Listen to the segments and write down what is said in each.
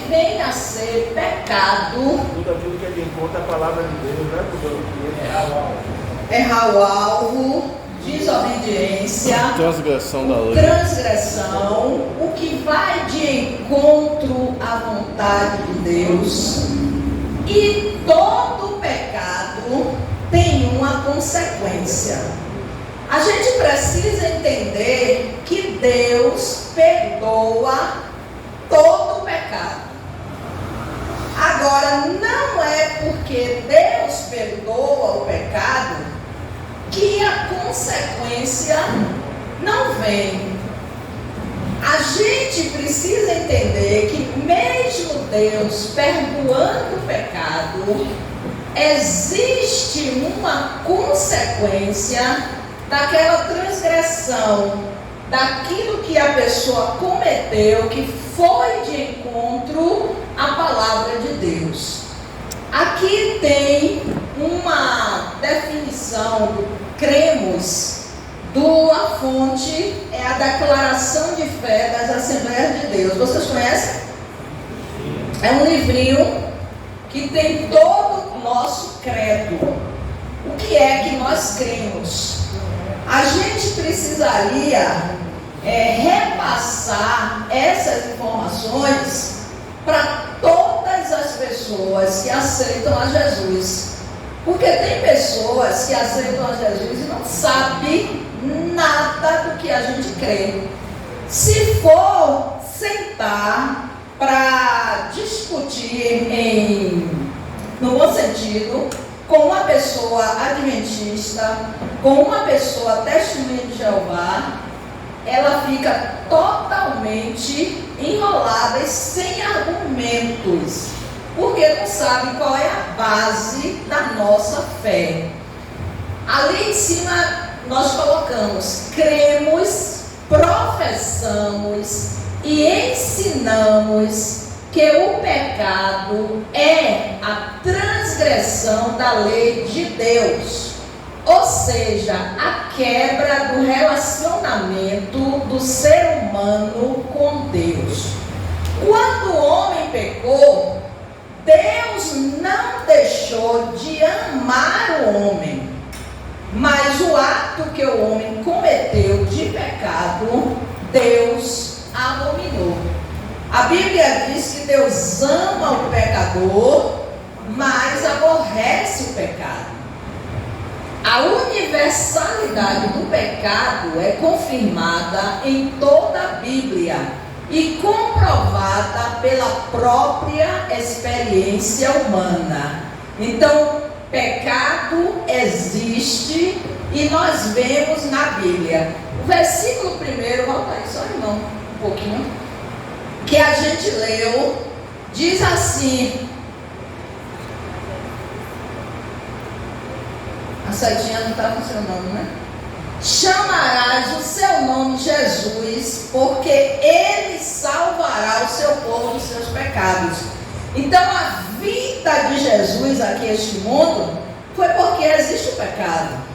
vem a ser pecado. Tudo aquilo que é de encontro à palavra de Deus, né? Errar o alvo, desobediência, Transgressão da lei. transgressão, o que vai de encontro à vontade de Deus. E todo pecado tem uma consequência. A gente precisa entender que Deus perdoa todo pecado. Agora, não é porque Deus perdoa o pecado que a consequência não vem. A gente precisa entender que mesmo Deus perdoando o pecado, existe uma consequência daquela transgressão, daquilo que a pessoa cometeu, que foi de encontro à palavra de Deus. Aqui tem uma definição do cremos, a fonte é a Declaração de Fé das Assembleias de Deus. Vocês conhecem? É um livrinho que tem todo o nosso credo. O que é que nós cremos? A gente precisaria repassar essas informações para todas as pessoas que aceitam a Jesus. Porque tem pessoas que aceitam a Jesus e não sabem nada do que a gente crê. Se for sentar para discutir no bom sentido, com uma pessoa adventista, com uma pessoa testemunha de Jeová, ela fica totalmente enrolada e sem argumentos, porque não sabe qual é a base da nossa fé. Ali em cima nós colocamos: cremos, professamos e ensinamos que o pecado é a transgressão da lei de Deus, ou seja, a quebra do relacionamento do ser humano com Deus. Quando o homem pecou, Deus não deixou de amar o homem, mas o ato que o homem cometeu de pecado, Deus abominou. A Bíblia diz que Deus ama o pecador, mas aborrece o pecado. A universalidade do pecado é confirmada em toda a Bíblia e comprovada pela própria experiência humana. Então, pecado existe e nós vemos na Bíblia. O versículo 1, volta aí só, irmão, um pouquinho, que a gente leu, diz assim: a setinha não está funcionando, né? Chamarás o seu nome Jesus, porque ele salvará o seu povo dos seus pecados. Então a vida de Jesus aqui neste mundo foi porque existe o pecado.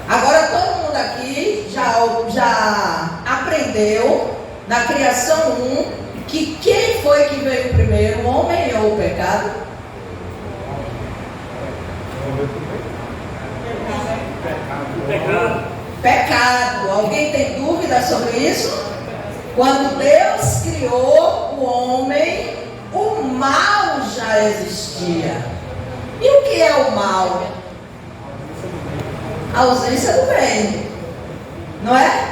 Agora todo mundo aqui já aprendeu na criação 1 que quem foi que veio primeiro, o homem ou o pecado? Pecado. Alguém tem dúvida sobre isso? Quando Deus criou o homem, o mal já existia. E o que é o mal? A ausência do bem, não é?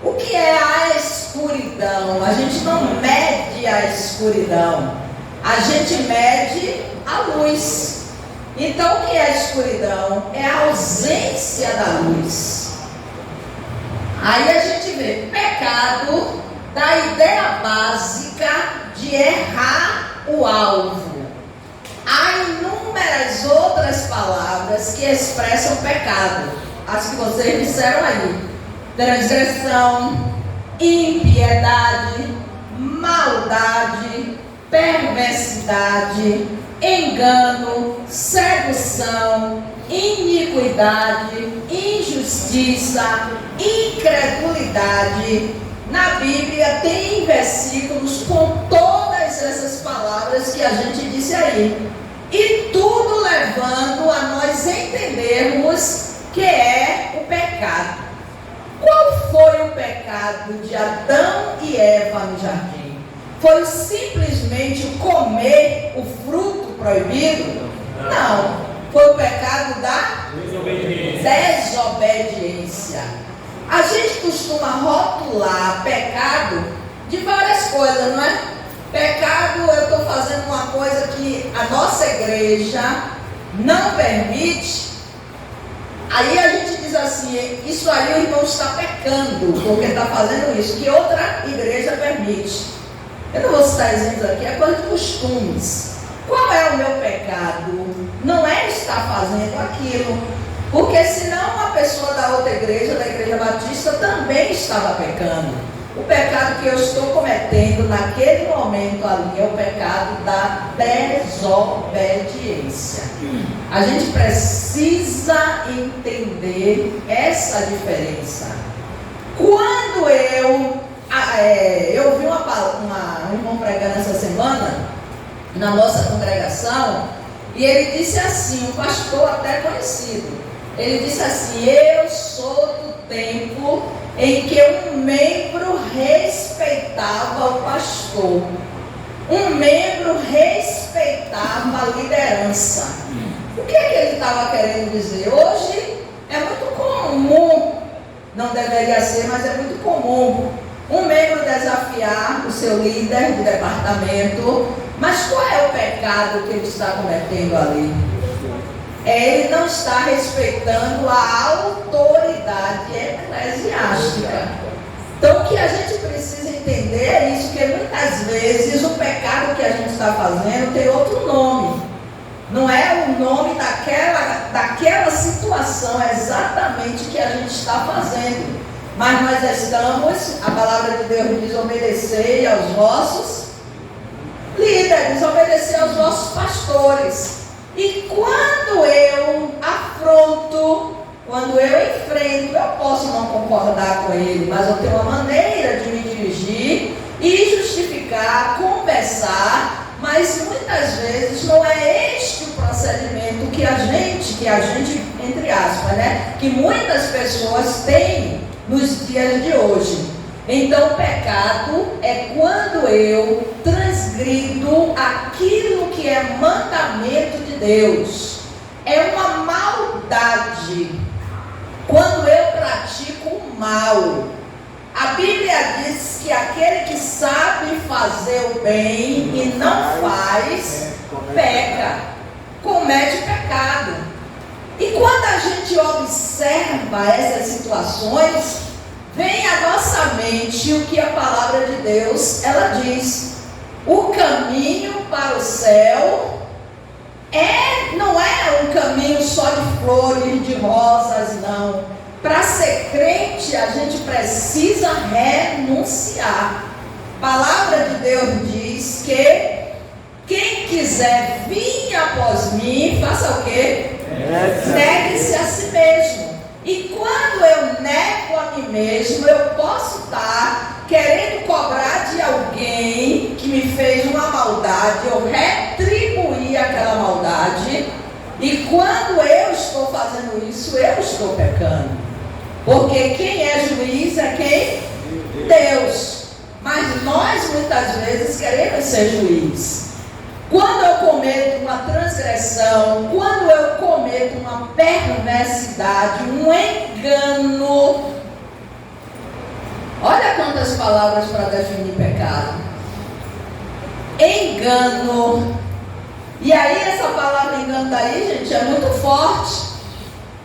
O que é a escuridão? A gente não mede a escuridão, a gente mede a luz. Então o que é a escuridão? É a ausência da luz. Aí a gente vê pecado da ideia básica de errar o alvo. Há inúmeras outras palavras que expressam pecado, as que vocês disseram aí: transgressão, impiedade, maldade, perversidade, engano, sedução, iniquidade, injustiça, incredulidade. Na Bíblia tem versículos com todas essas que a gente disse aí. E tudo levando a nós entendermos que é o pecado. Qual foi o pecado de Adão e Eva no jardim? Foi simplesmente comer o fruto proibido? Não. Foi o pecado da desobediência. A gente costuma rotular pecado de várias coisas, não é? Pecado, eu estou fazendo uma coisa que a nossa igreja não permite. Aí a gente diz assim, isso aí o irmão está pecando, porque está fazendo isso, que outra igreja permite. Eu não vou citar exemplos aqui, é coisa de costumes. Qual é o meu pecado? Não é estar fazendo aquilo, porque senão uma pessoa da outra igreja, da igreja batista, também estava pecando. O pecado que eu estou cometendo naquele momento ali é o pecado da desobediência. A gente precisa entender essa diferença. Quando eu vi um irmão pregando essa semana na nossa congregação, e ele disse assim, um pastor até conhecido, ele disse assim: eu sou do tempo em que um membro respeitava o pastor, um membro respeitava a liderança. O que é que ele estava querendo dizer? Hoje é muito comum, não deveria ser, mas é muito comum, um membro desafiar o seu líder do departamento. Mas qual é o pecado que ele está cometendo ali? Ele não está respeitando a autoridade eclesiástica. Então o que a gente precisa entender é isso, que muitas vezes o pecado que a gente está fazendo tem outro nome. Não é o nome daquela situação exatamente que a gente está fazendo. Mas nós estamos, a palavra de Deus diz: obedecei aos vossos líderes, obedecer aos vossos pastores. E quando eu afronto, quando eu enfrento, eu posso não concordar com ele, mas eu tenho uma maneira de me dirigir e justificar, conversar, mas muitas vezes não é este o procedimento que a gente, entre aspas, né, que muitas pessoas têm nos dias de hoje. Então, o pecado é quando eu transgrido aquilo que é mandamento de Deus. É uma maldade quando eu pratico o mal. A Bíblia diz que aquele que sabe fazer o bem e não faz, peca, comete pecado. E quando a gente observa essas situações, vem à nossa mente o que a palavra de Deus, ela diz: o caminho para o céu não é um caminho só de flores, de rosas, não. Para ser crente, a gente precisa renunciar. A palavra de Deus diz que quem quiser vir após mim, faça o quê? Negue-se a si mesmo. E quando eu nego a mim mesmo, eu posso estar querendo cobrar de alguém que me fez uma maldade, eu retribuir aquela maldade. E quando eu estou fazendo isso, eu estou pecando. Porque quem é juiz é quem? Deus. Mas nós muitas vezes queremos ser juiz. Quando eu cometo uma transgressão, quando eu cometo uma perversidade, um engano, olha quantas palavras para definir pecado. Engano. E aí essa palavra engano daí, gente, é muito forte.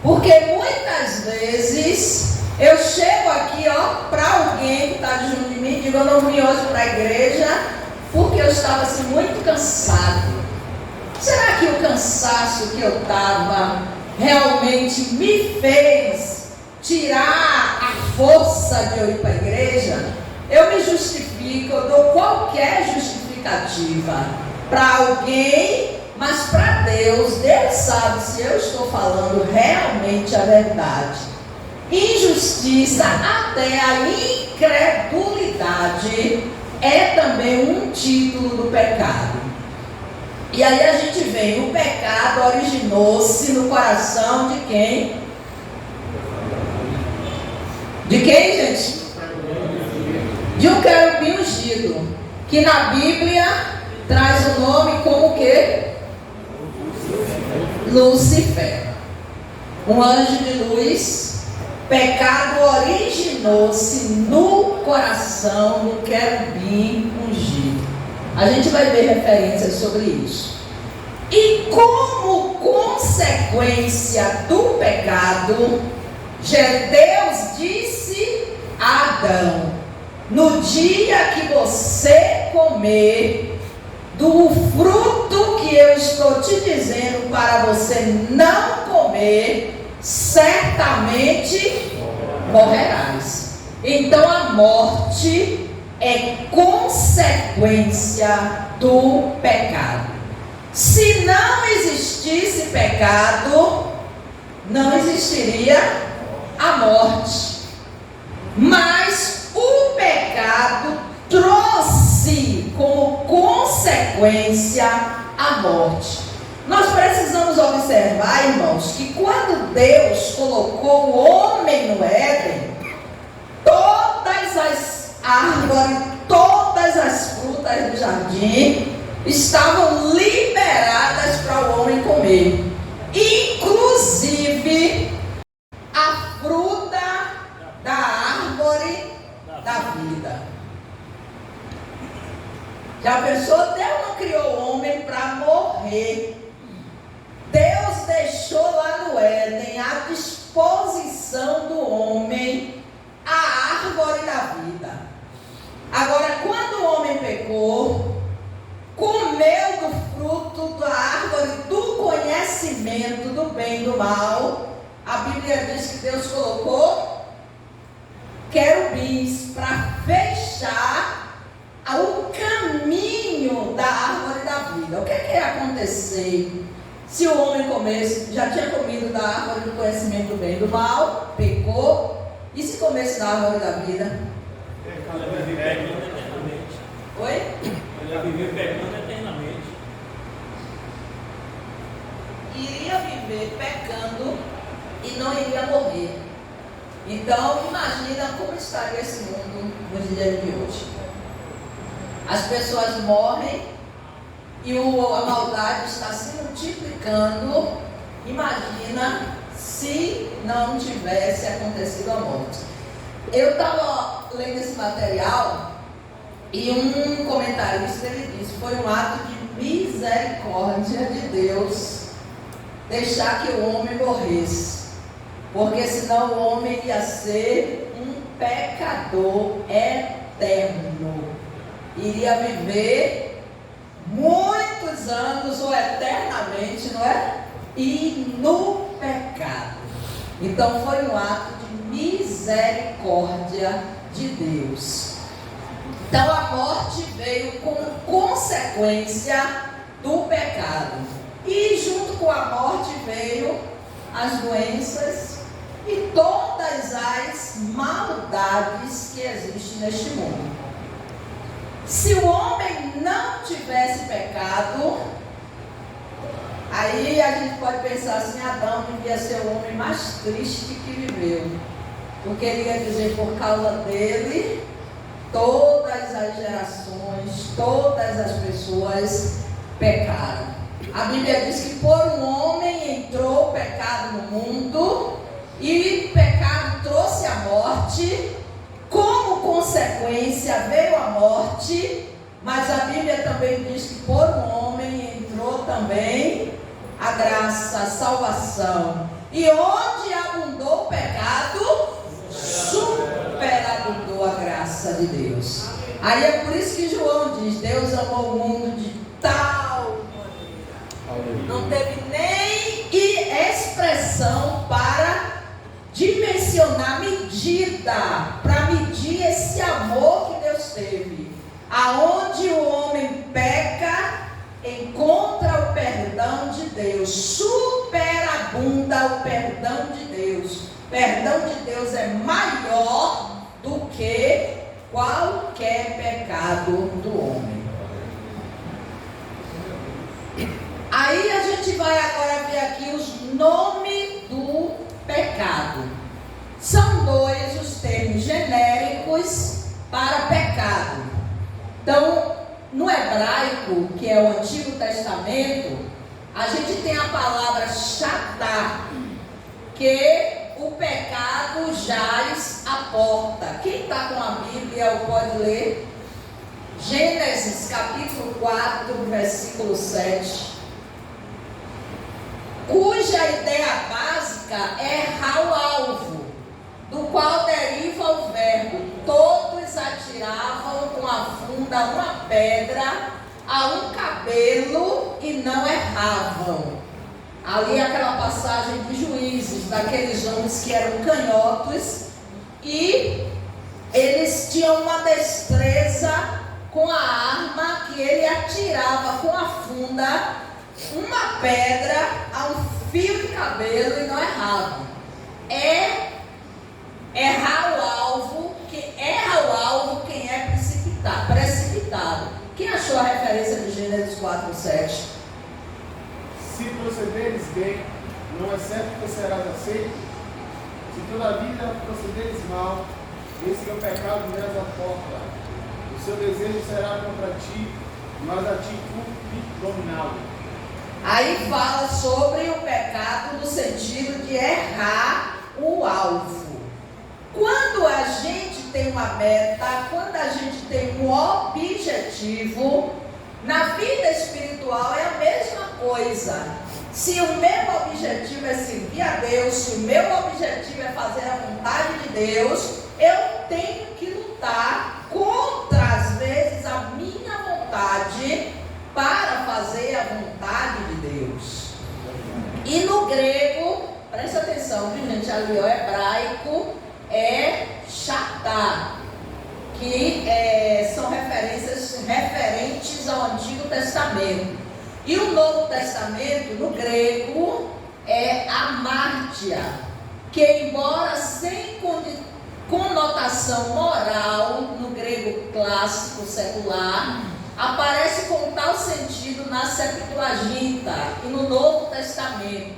Porque muitas vezes eu chego aqui, para alguém que está junto de mim, digo: eu não vim hoje para a igreja porque eu estava assim muito cansado. Será que o cansaço que eu estava realmente me fez tirar a força de eu ir para a igreja? Eu me justifico, eu dou qualquer justificativa para alguém, mas para Deus, Deus sabe se eu estou falando realmente a verdade. Injustiça, até a incredulidade, é também um título do pecado. E aí a gente vê, o pecado originou-se no coração de quem? De quem, gente? De um querubim ungido, que na Bíblia traz o nome como o quê? Lúcifer. Um anjo de luz. Pecado originou-se no coração do querubim ungido. A gente vai ver referências sobre isso. E como consequência do pecado, Deus disse a Adão: no dia que você comer do fruto que eu estou te dizendo para você não comer, certamente morrerás. Então a morte é consequência do pecado. Se não existisse pecado, não existiria a morte. Mas o pecado trouxe como consequência a morte. Nós precisamos observar, irmãos, que quando Deus colocou o homem no Éden, todas as árvores, todas as frutas do jardim estavam liberadas para o homem comer, inclusive a fruta da árvore da vida. Já pensou? Deus não criou o homem para morrer. Deus deixou lá no Éden à disposição do homem a árvore da vida. Agora, quando o homem pecou, comeu do fruto da árvore do conhecimento do bem e do mal, a Bíblia diz que Deus colocou querubins para fechar o caminho da árvore da vida. O que ia acontecer se o homem comesse, já tinha comido da árvore do conhecimento do bem e do mal, pecou, e se comesse da árvore da vida? Oi? Ele ia viver pecando eternamente. Iria viver pecando e não iria morrer. Então, imagina como estaria esse mundo nos dias de hoje. As pessoas morrem e a maldade está se multiplicando. Imagina se não tivesse acontecido a morte. Eu estava lendo esse material e um comentarista ele disse: foi um ato de misericórdia de Deus deixar que o homem morresse, porque senão o homem ia ser um pecador eterno, iria viver muitos anos ou eternamente, não é? E no pecado. Então foi um ato de misericórdia de Deus. Então a morte veio como consequência do pecado. E junto com a morte veio as doenças e todas as maldades que existem neste mundo. Se o homem não tivesse pecado, aí a gente pode pensar assim: Adão devia ser o homem mais triste que viveu, porque ele ia dizer, por causa dele, todas as gerações, todas as pessoas pecaram. A Bíblia diz que por um homem entrou o pecado no mundo, e o pecado trouxe a morte. Como consequência veio a morte, mas a Bíblia também diz que por um homem entrou também a graça, a salvação. E onde abundou o pecado, superabundou a graça de Deus. Aí é por isso que João diz: Deus amou o mundo de tal maneira. Não teve nem expressão para dimensionar, medida, para medir esse amor que Deus teve. Aonde o homem peca, encontra o perdão de Deus, superabunda o perdão de Deus. O perdão de Deus é maior do que qualquer pecado do homem. aqui os nomes do pecado. São dois os termos genéricos para pecado. Então, no hebraico, que é o Antigo Testamento, a gente tem a palavra chatá, que o pecado jaz à porta. Quem está com a Bíblia pode ler Gênesis capítulo 4, versículo 7, cuja ideia básica é errar o alvo, do qual deriva o verbo: todos atiravam com a funda uma pedra a um cabelo e não erravam. Ali aquela passagem de Juízes, daqueles homens que eram canhotos e eles tinham uma destreza com a arma, que ele atirava com a funda uma pedra a um fio de cabelo e não errava. É errar o alvo, que erra o alvo quem é precipitado. Quem achou a referência de Gênesis 4, 7? Se procederes bem, não é certo que serás aceito? Se todavia procederes mal, esse que é o pecado jaz à porta. O seu desejo será contra ti, mas a ti cumpre dominá-lo. Aí fala sobre o pecado no sentido de errar o alvo. Quando a gente tem uma meta, quando a gente tem um objetivo, na vida espiritual é a mesma coisa. Se o meu objetivo é servir a Deus, se o meu objetivo é fazer a vontade de Deus, eu tenho que lutar contra, às vezes, a minha vontade para fazer a vontade de Deus. E no grego, presta atenção, viu, gente? Ali o hebraico é chatá, que são referentes ao Antigo Testamento. E o Novo Testamento, no grego, é amártia, que embora sem conotação moral, no grego clássico secular, aparece com tal sentido na Septuaginta e no Novo Testamento.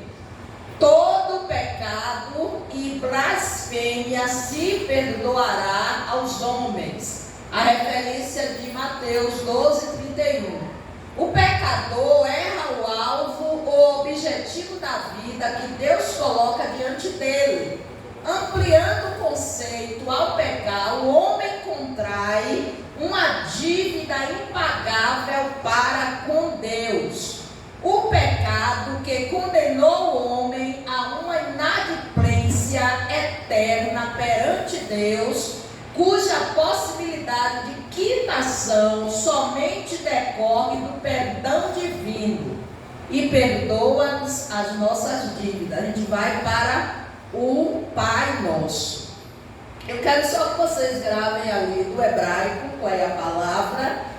Todo pecado e blasfêmia se perdoará aos homens. A referência de Mateus 12, 31. O pecador erra o alvo, o objetivo da vida que Deus coloca diante dele. Ampliando o conceito, ao pecar, o homem contrai uma dívida impagável para com Deus. O pecado que condenou o homem a uma inadimplência eterna perante Deus, cuja possibilidade de quitação somente decorre do perdão divino, e perdoa-nos as nossas dívidas. A gente vai para o Pai Nosso. Eu quero só que vocês gravem ali do hebraico qual é a palavra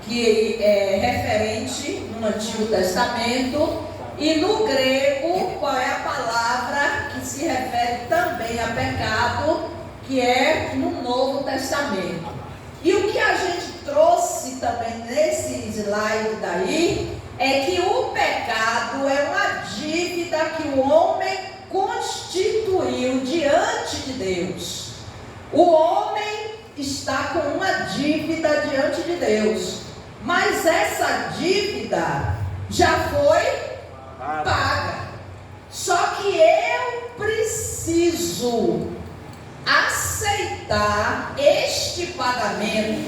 que é referente no Antigo Testamento, e no grego qual é a palavra que se refere também a pecado, que é no Novo Testamento. E o que a gente trouxe também nesse slide daí é que o pecado é uma dívida que o homem constituiu diante de Deus. O homem está com uma dívida diante de Deus, mas essa dívida já foi paga. Só que eu preciso aceitar este pagamento.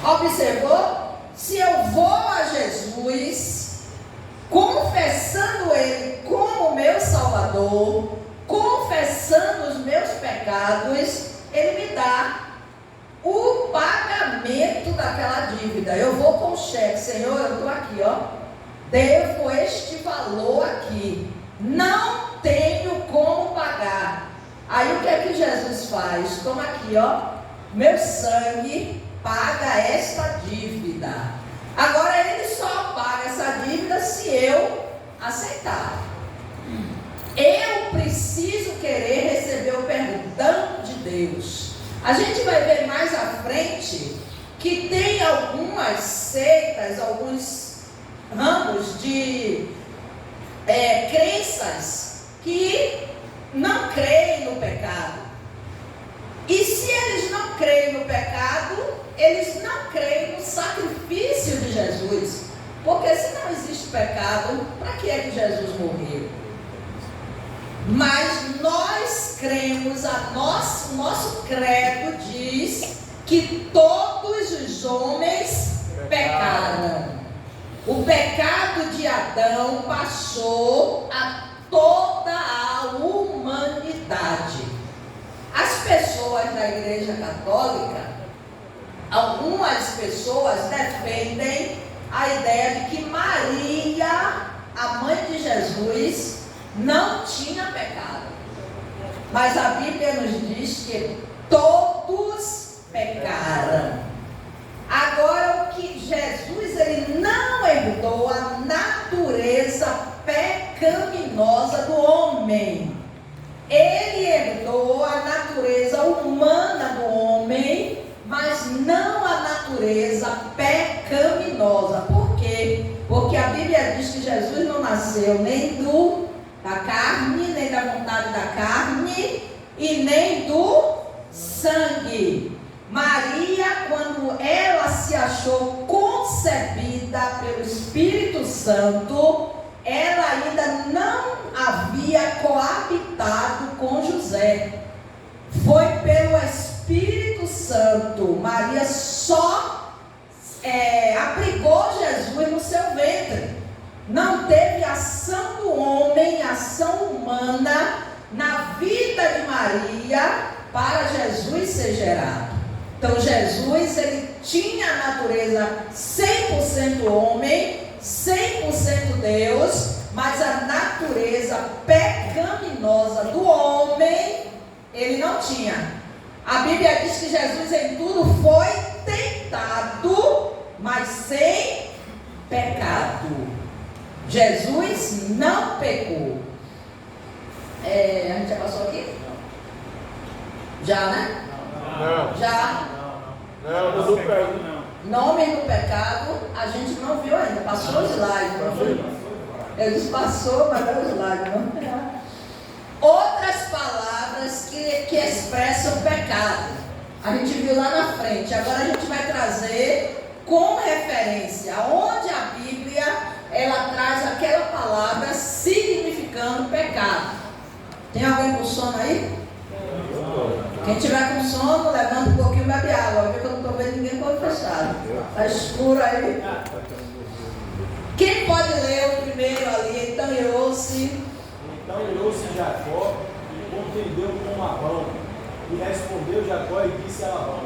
Observou? Se eu vou a Jesus, confessando Ele como meu Salvador, confessando os meus pecados, Ele me dá o pagamento daquela dívida. Eu vou com o cheque: Senhor, eu estou aqui, devo este valor aqui, não tenho como pagar. Aí o que é que Jesus faz? Toma aqui, meu sangue paga esta dívida. Agora Ele só paga essa dívida se eu aceitar. Eu preciso querer receber o perdão de Deus. A gente vai ver mais à frente que tem algumas seitas, alguns ramos de crenças que não creem no pecado. E se eles não creem no pecado, eles não creem no sacrifício de Jesus. Porque se não existe pecado, para que é que Jesus morreu? Mas nós cremos, nosso credo diz que todos os homens pecaram. O pecado de Adão passou a toda a humanidade. As pessoas da Igreja Católica, algumas pessoas defendem a ideia de que Maria, a mãe de Jesus, não tinha pecado. Mas a Bíblia nos diz que todos pecaram. Agora, o que Jesus, ele não herdou a natureza pecaminosa do homem. Ele herdou a natureza humana do homem, mas não a natureza pecaminosa. Por quê? Porque a Bíblia diz que Jesus não nasceu nem da carne, nem da vontade da carne, e nem do sangue. Maria, quando ela se achou concebida pelo Espírito Santo, ela ainda não havia coabitado com José. Foi pelo Espírito Santo. Maria só abrigou Jesus no seu ventre. Não teve ação do homem, ação humana na vida de Maria para Jesus ser gerado. Então Jesus, ele tinha a natureza 100% homem, 100% Deus, mas a natureza pecaminosa do homem, ele não tinha. A Bíblia diz que Jesus em tudo foi tentado, mas sem pecado. Jesus não pecou. A gente já passou aqui? Já, né? Não. Já? Não pergunto não. Nome do pecado, a gente não viu ainda. Passou o slide, não foi? Eu disse passou, mas não o slide, não. Outras palavras que expressam pecado. A gente viu lá na frente. Agora a gente vai trazer com referência onde a Bíblia ela traz aquela palavra significando pecado. Tem alguém com sono aí? Quem tiver com sono, levanta um pouquinho e bebe água. Porque eu não estou vendo ninguém com o olho fechado. Está escuro aí. Quem pode ler o primeiro ali? Então irou-se Jacó e contendeu com Labão. E respondeu Jacó e disse a Labão: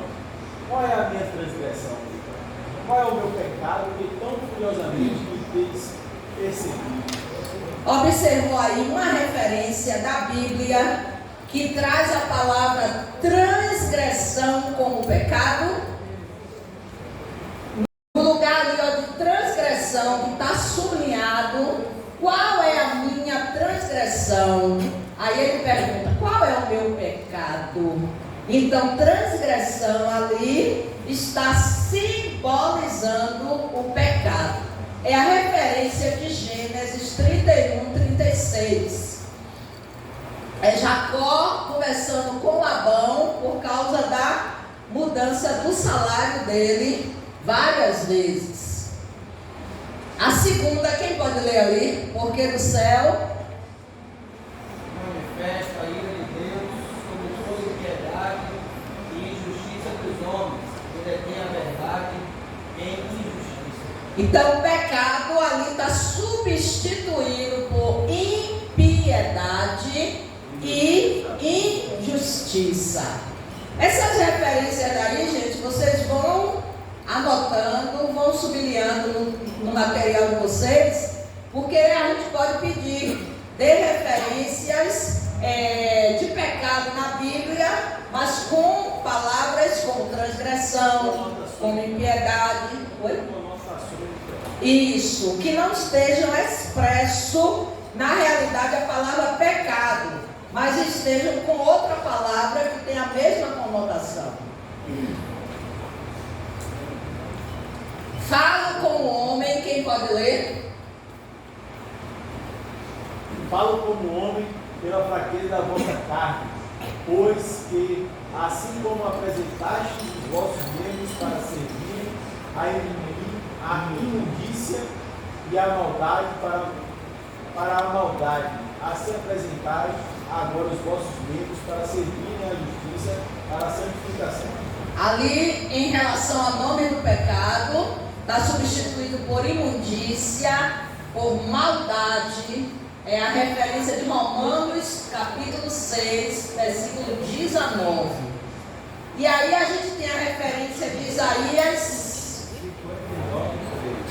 qual é a minha transgressão? Qual é o meu pecado que tão furiosamente me fez perseguir? Observou aí uma referência da Bíblia que traz a palavra transgressão como pecado. No lugar ali de transgressão que está sublinhado, qual é a minha transgressão? Aí ele pergunta, qual é o meu pecado? Então, transgressão ali está simbolizando o pecado. É a referência de Gênesis 31, 36. É Jacó conversando com Labão por causa da mudança do salário dele várias vezes. A segunda, quem pode ler ali? Porque do céu manifesta a ira de Deus sobre toda impiedade e injustiça dos homens, que detém a verdade em injustiça. Então o pecado ali está substituído por impiedade e injustiça. Essas referências aí, gente, vocês vão anotando, vão sublinhando no material de vocês, porque a gente pode pedir de referências de pecado na Bíblia, mas com palavras como transgressão, como impiedade. Oi? Isso, que não estejam expresso na realidade a palavra pecado, mas estejam com outra palavra que tem a mesma conotação. Falo com o homem, quem pode ler? falo como homem pela fraqueza da vossa carne, pois que, assim como apresentastes os vossos membros para servirem a imundícia e a maldade para a maldade, assim apresentais agora os vossos membros para servirem a justiça, para a santificação. Ali, em relação ao nome do pecado, está substituído por imundícia, por maldade. É a referência de Romanos, capítulo 6, versículo 19. E aí a gente tem a referência de Isaías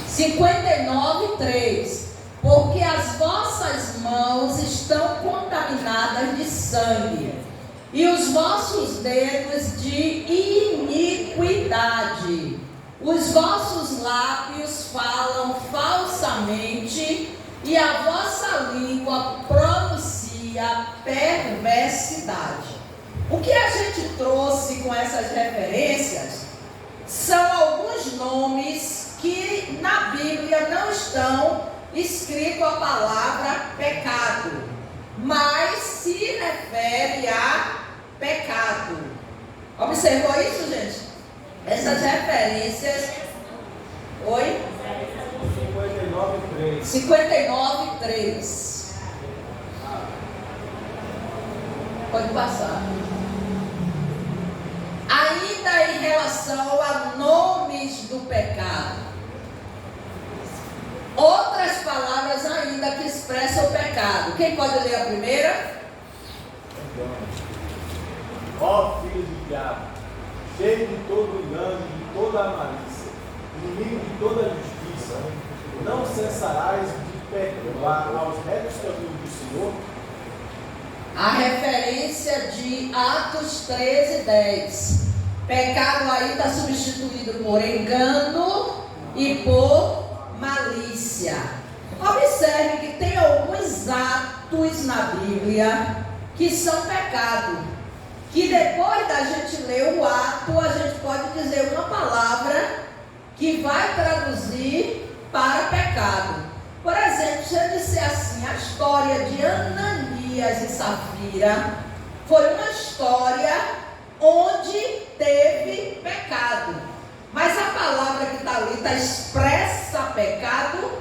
59, 3. Porque as vossas mãos estão contaminadas de sangue, e os vossos dedos de iniquidade. Os vossos lábios falam falsamente, e a vossa língua pronuncia perversidade. O que a gente trouxe com essas referências são alguns nomes que na Bíblia não estão escrito a palavra pecado, mas se refere a pecado. Observou isso, gente? Essas referências. Oi? 59, 3. Pode passar. Ainda em relação a nomes do pecado, outras palavras ainda que expressam o pecado. Quem pode ler a primeira? Ó filho do diabo, cheio de todo engano e de toda a malícia, inimigo de toda a justiça, não cessarás de perturbar aos retos caminhos do Senhor? A referência de Atos 13, 10. Pecado aí está substituído por engano e por malícia. Observe que tem alguns atos na Bíblia que são pecado, que depois da gente ler o ato, a gente pode dizer uma palavra que vai traduzir para pecado. Por exemplo, se eu disser assim, a história de Ananias e Safira foi uma história onde teve pecado. Mas a palavra que está ali está expressa pecado?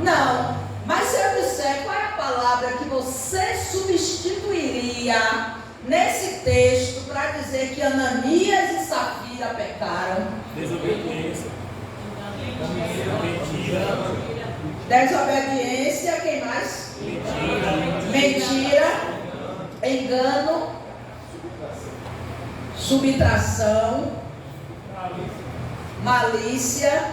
Não. Mas se eu disser qual é a palavra que você substituiria nesse texto para dizer que Ananias e Safira pecaram? Desobediência. Mentira. Desobediência, quem mais? Mentira. Engano. Subtração. Malícia.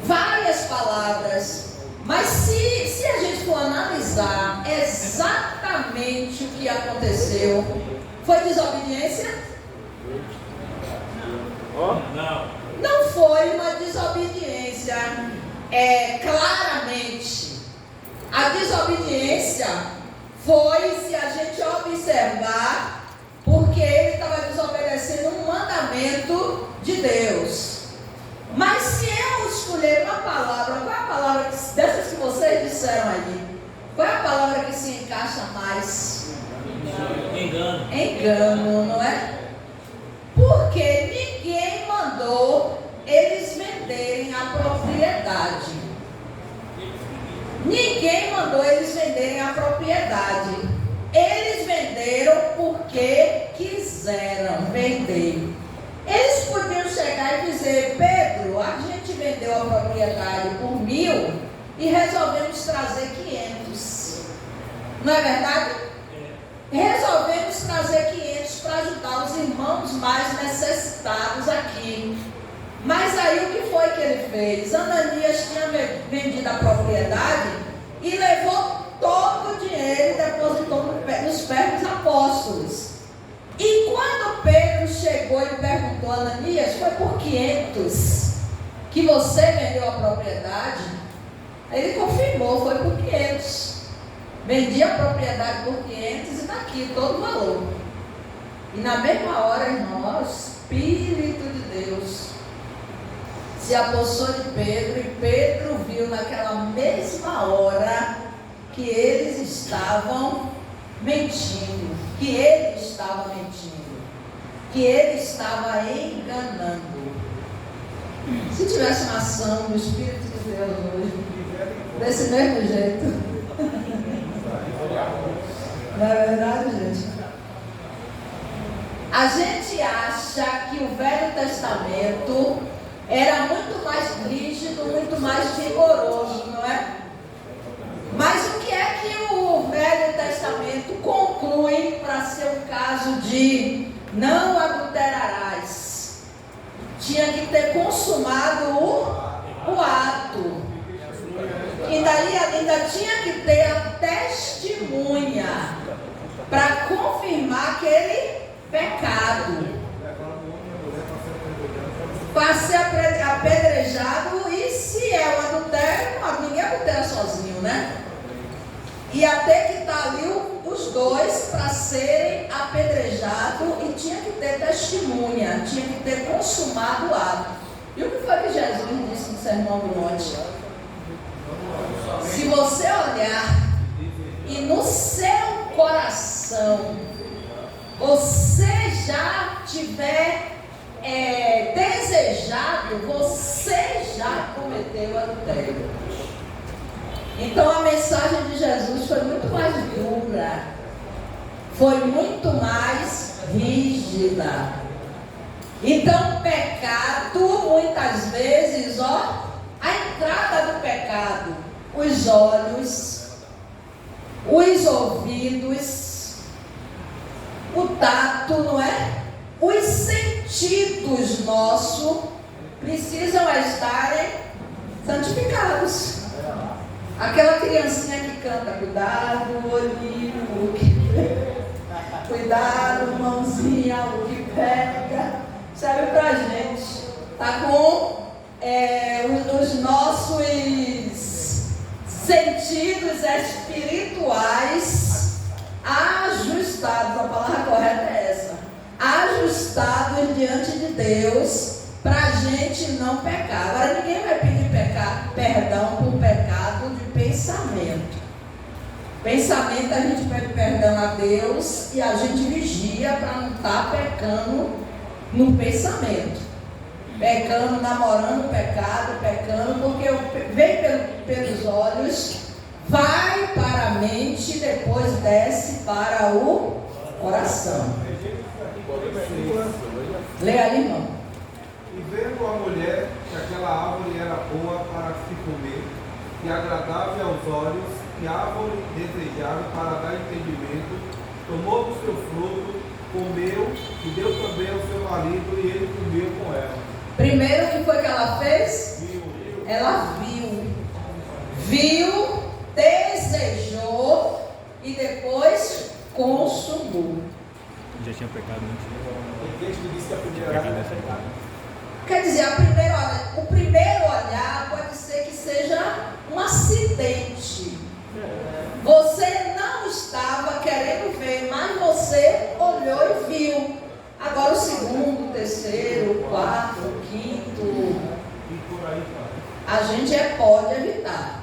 Várias palavras. Mas se a gente for analisar exatamente o que aconteceu, foi desobediência? Não. Não foi uma desobediência claramente. A desobediência foi, se a gente observar, porque ele estava desobedecendo um mandamento de Deus. Mas se eu escolher uma palavra, qual é a palavra dessas que vocês disseram aí? Qual é a palavra que se encaixa mais? Engano. Engano, não é? Porque ninguém mandou eles venderem a propriedade. Ninguém mandou eles venderem a propriedade. Eles venderam porque quiseram vender. Eles podiam chegar e dizer: Pedro, a gente vendeu a propriedade por 1.000 e resolvemos trazer 500. Não é verdade? Resolvemos trazer 500 para ajudar os irmãos mais necessitados aqui. Mas aí o que foi que ele fez? Ananias tinha vendido a propriedade e levou todo o dinheiro e depositou nos pés dos apóstolos. E quando Pedro chegou e perguntou a Ananias, foi por 500 que você vendeu a propriedade? Ele confirmou, foi por 500. Vendi a propriedade por 500 e está aqui todo o valor. E na mesma hora, irmão, o Espírito de Deus se apossou de Pedro, e Pedro viu naquela mesma hora que eles estavam mentindo, que ele estava mentindo, que ele estava enganando. Se tivesse uma ação do Espírito de Deus hoje, desse mesmo jeito, não é verdade, gente? A gente acha que o Velho Testamento era muito mais rígido, muito mais rigoroso, não é? Mas o que é que o Velho Testamento conclui para ser um caso de não adulterarás? Tinha que ter consumado o ato. E daí ainda tinha que ter a testemunha para confirmar aquele pecado. Para ser apedrejado, e se é o adultério, ninguém adultera sozinho, né? Ia ter que estar ali os dois para serem apedrejados e tinha que ter testemunha, tinha que ter consumado o ato. E o que foi que Jesus disse no Sermão do Monte? Se você olhar e no seu coração você já tiver desejado, você já cometeu adultério. Então a mensagem de Jesus foi muito mais dura, foi muito mais rígida. Então pecado, muitas vezes, a entrada do pecado, os olhos, os ouvidos, o tato, não é? Os sentidos nossos precisam estarem santificados. Aquela criancinha que canta, cuidado, olhinho, o que cuidado, mãozinha, o que pega, serve pra gente. Tá com os nossos sentidos espirituais ajustados, a palavra correta é essa, ajustados diante de Deus, para a gente não pecar. Agora ninguém vai pedir perdão por pecado de pensamento. Pensamento a gente pede perdão a Deus e a gente vigia para não estar pecando no pensamento. Pecando, namorando o pecado, pecando, porque vem pelos olhos, vai para a mente e depois desce para o coração. Leia ali, irmão. E vendo a mulher que aquela árvore era boa para se comer, e agradável aos olhos, e árvore desejável para dar entendimento, tomou do seu fruto, comeu, e deu também ao seu marido, e ele comeu com ela. Primeiro, o que foi que ela fez? Ela viu, desejou e depois consumou. Já tinha pecado antes. Tem gente que diz que a primeira olhada é pecado. Quer dizer, o primeiro olhar pode ser que seja um acidente. Você não estava querendo ver, mas você olhou e viu. Agora o segundo, o terceiro, o quarto, o quinto, E por aí vai. a gente pode evitar.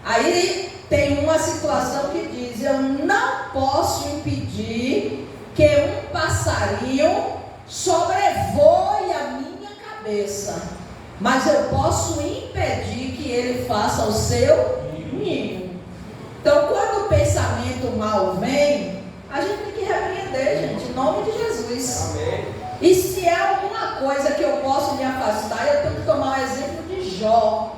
Aí tem uma situação que diz: eu não posso impedir que um passarinho sobrevoe a minha cabeça, mas eu posso impedir que ele faça o seu ninho. Então, quando o pensamento mal vem, a gente tem que repreender, gente, em nome de Jesus. Amém. E se é alguma coisa que eu posso me afastar, eu tenho que tomar o exemplo de Jó.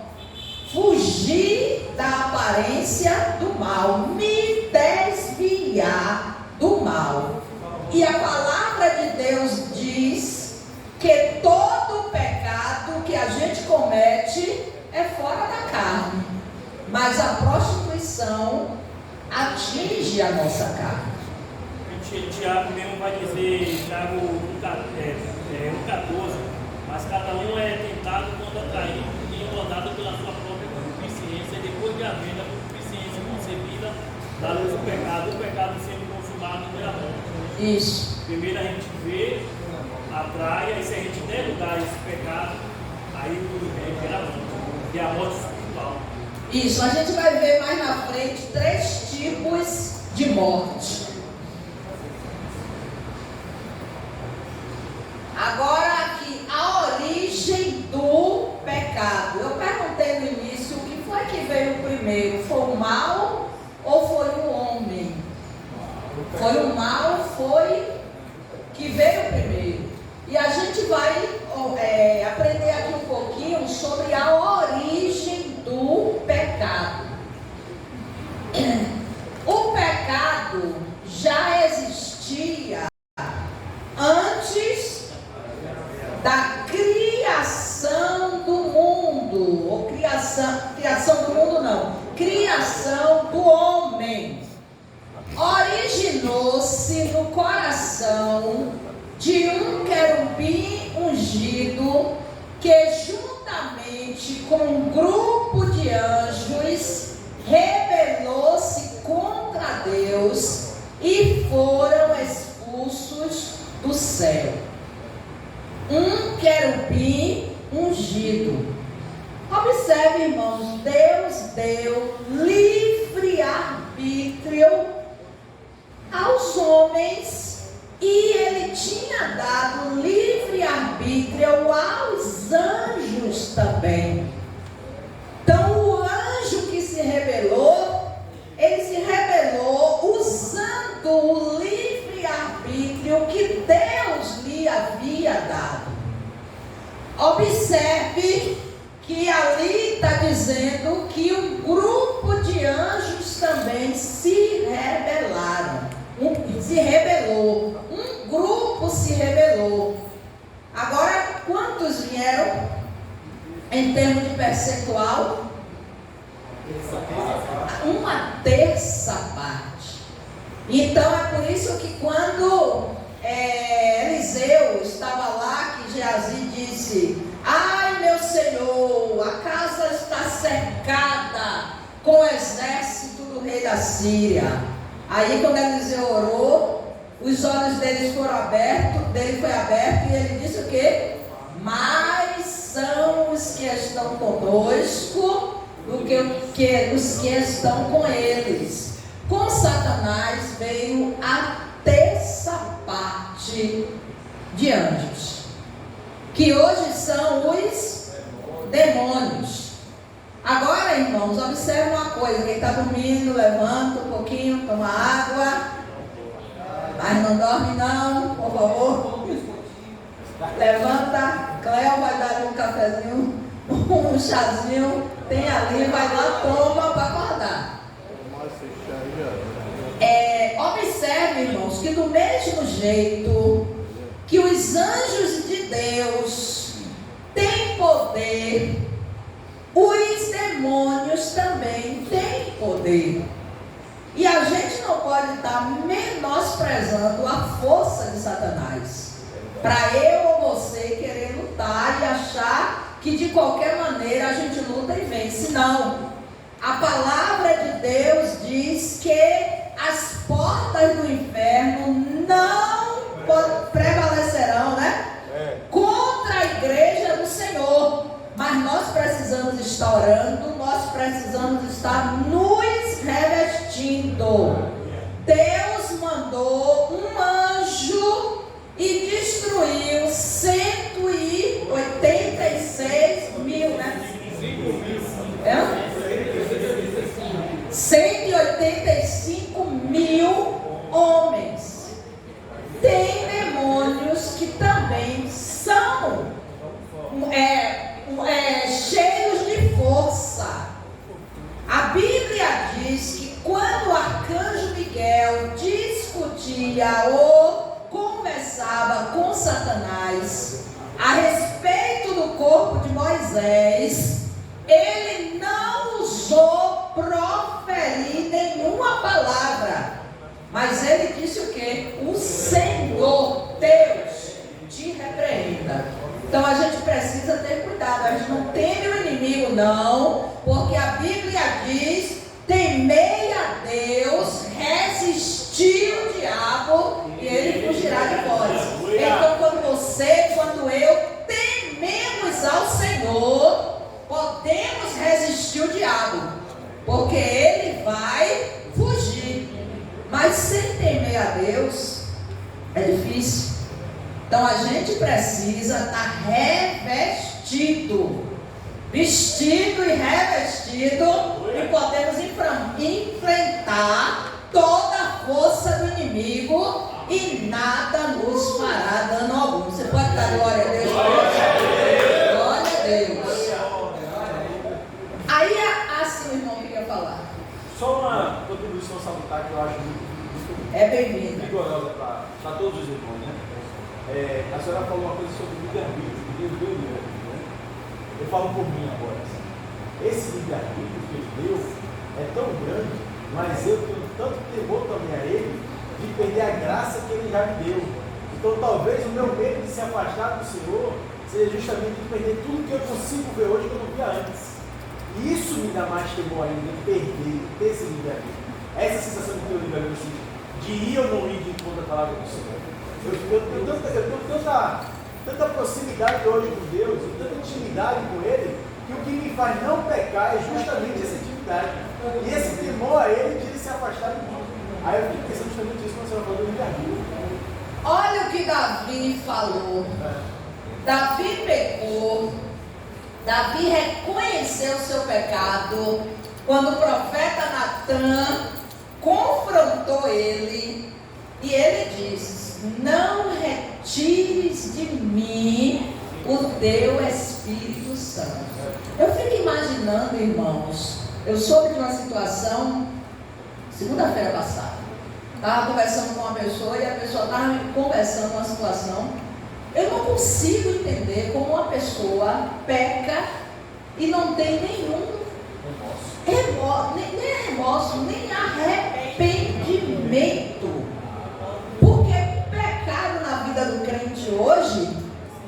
Fugir da aparência do mal, me desviar do mal. E a palavra de Deus diz que todo pecado que a gente comete é fora da carne, mas a prostituição atinge a nossa carne. Tiago mesmo vai dizer, Tiago 1,14, mas cada um é tentado quando atraído e enganado pela sua própria concupiscência, depois de haver a concupiscência concebida da luz do pecado, o pecado sendo consumado pela morte. Isso. Primeiro a gente vê, atrai, aí se a gente derrubar esse pecado, aí tudo vem pela morte. E a morte espiritual. Isso, a gente vai ver mais na frente 3 tipos de morte. Agora aqui, a origem do pecado. Eu perguntei no início o que foi que veio primeiro, foi o mal ou foi o homem? Foi o mal, foi que veio primeiro. E a gente vai aprender aqui um pouquinho sobre a origem do pecado. O pecado já existia antes da criação do mundo, ou criação do mundo não, criação do homem. Originou-se no coração de um querubim ungido que juntamente com um grupo de anjos rebelou-se contra Deus e foram expulsos do céu. Um querubim ungido. Observe, irmãos, Deus deu livre arbítrio aos homens e Ele tinha dado livre arbítrio aos anjos também. Então o anjo que se rebelou, ele se rebelou usando o livre arbítrio que Deus lhe havia dado. Observe que ali está dizendo que um grupo de anjos também se rebelaram. Se rebelou. Um grupo se rebelou. Agora, quantos vieram em termos de percentual? Uma terça parte. Então é por isso que quando Eliseu estava lá, que Geazi disse: ai meu Senhor, a casa está cercada com o exército do rei da Síria. Aí quando Eliseu orou, os olhos dele foi aberto e ele disse o quê? Mais são os que estão conosco do que os que estão com eles. Com Satanás veio a terça parte de anjos, que hoje são os demônios. Agora, irmãos, observe uma coisa: quem está dormindo, levanta um pouquinho, toma água, mas não dorme não, por favor. Levanta, Cléo vai dar um cafezinho, um chazinho, tem ali, vai lá, toma para acordar. Observe, irmãos, que do mesmo jeito que os anjos de Deus têm poder, os demônios também têm poder. E a gente não pode estar menosprezando a força de Satanás, para eu ou você querer lutar e achar que de qualquer maneira a gente luta e vence. Não. A palavra de Deus diz que as portas do inferno não prevalecerão, né? Contra a igreja do Senhor. Mas nós precisamos estar orando, nós precisamos estar nos revestindo. Deus mandou um anjo e destruiu 186 mil, né? 185 mil homens. Tem demônios que também são cheios de força. A Bíblia diz que quando o arcanjo Miguel discutia ou conversava com Satanás a respeito do corpo de Moisés, ele não usou proferir nenhuma palavra, mas ele disse o quê? O Senhor Deus te repreenda. Então a gente precisa ter cuidado, a gente não teme o inimigo não, porque a Bíblia diz: temei a Deus, resistir o diabo e ele fugirá de vós. Então quando eu tememos ao Senhor, podemos resistir o porque ele vai fugir. Mas sem temer a Deus é difícil. Então a gente precisa estar revestido, vestido e revestido, e podemos enfrentar toda a força do inimigo e nada nos fará dano algum. Você pode dar glória a Deus? Glória a Deus. Aí assim o irmão queria falar. Só uma contribuição salutar que eu acho muito bem-vinda, vigorosa para todos os irmãos, né? A senhora falou uma coisa sobre o livre-arbítrio, que Deus deu, né? Eu falo por mim agora. Assim. Esse livre-arbítrio que Ele deu é tão grande, mas eu tenho tanto temor também a Ele, de perder a graça que Ele já me deu. Então talvez o meu medo de se afastar do Senhor seja justamente de perder tudo que eu consigo ver hoje que eu não via antes. E isso me dá mais temor ainda, de perder, de ter esse livre-arbítrio. Essa sensação de ter o livre-arbítrio, assim, de ir ou não ir de encontro à palavra do Senhor. Eu tenho tanta proximidade hoje com Deus, e tanta intimidade com Ele, que o que me faz não pecar é justamente essa intimidade. E esse temor a Ele de Ele se afastar de mim. Aí eu fico pensando justamente isso quando a senhora falou do livre-arbítrio. Olha o que Davi falou. Davi pecou. Davi reconheceu o seu pecado quando o profeta Natan confrontou ele e ele disse: não retires de mim o teu Espírito Santo. Eu fico imaginando, irmãos, eu soube de uma situação segunda-feira passada. Estava conversando com uma pessoa e a pessoa estava me conversando uma situação. Eu não consigo entender como uma pessoa peca e não tem nenhum remorso, nem arrependimento. Porque pecado na vida do crente hoje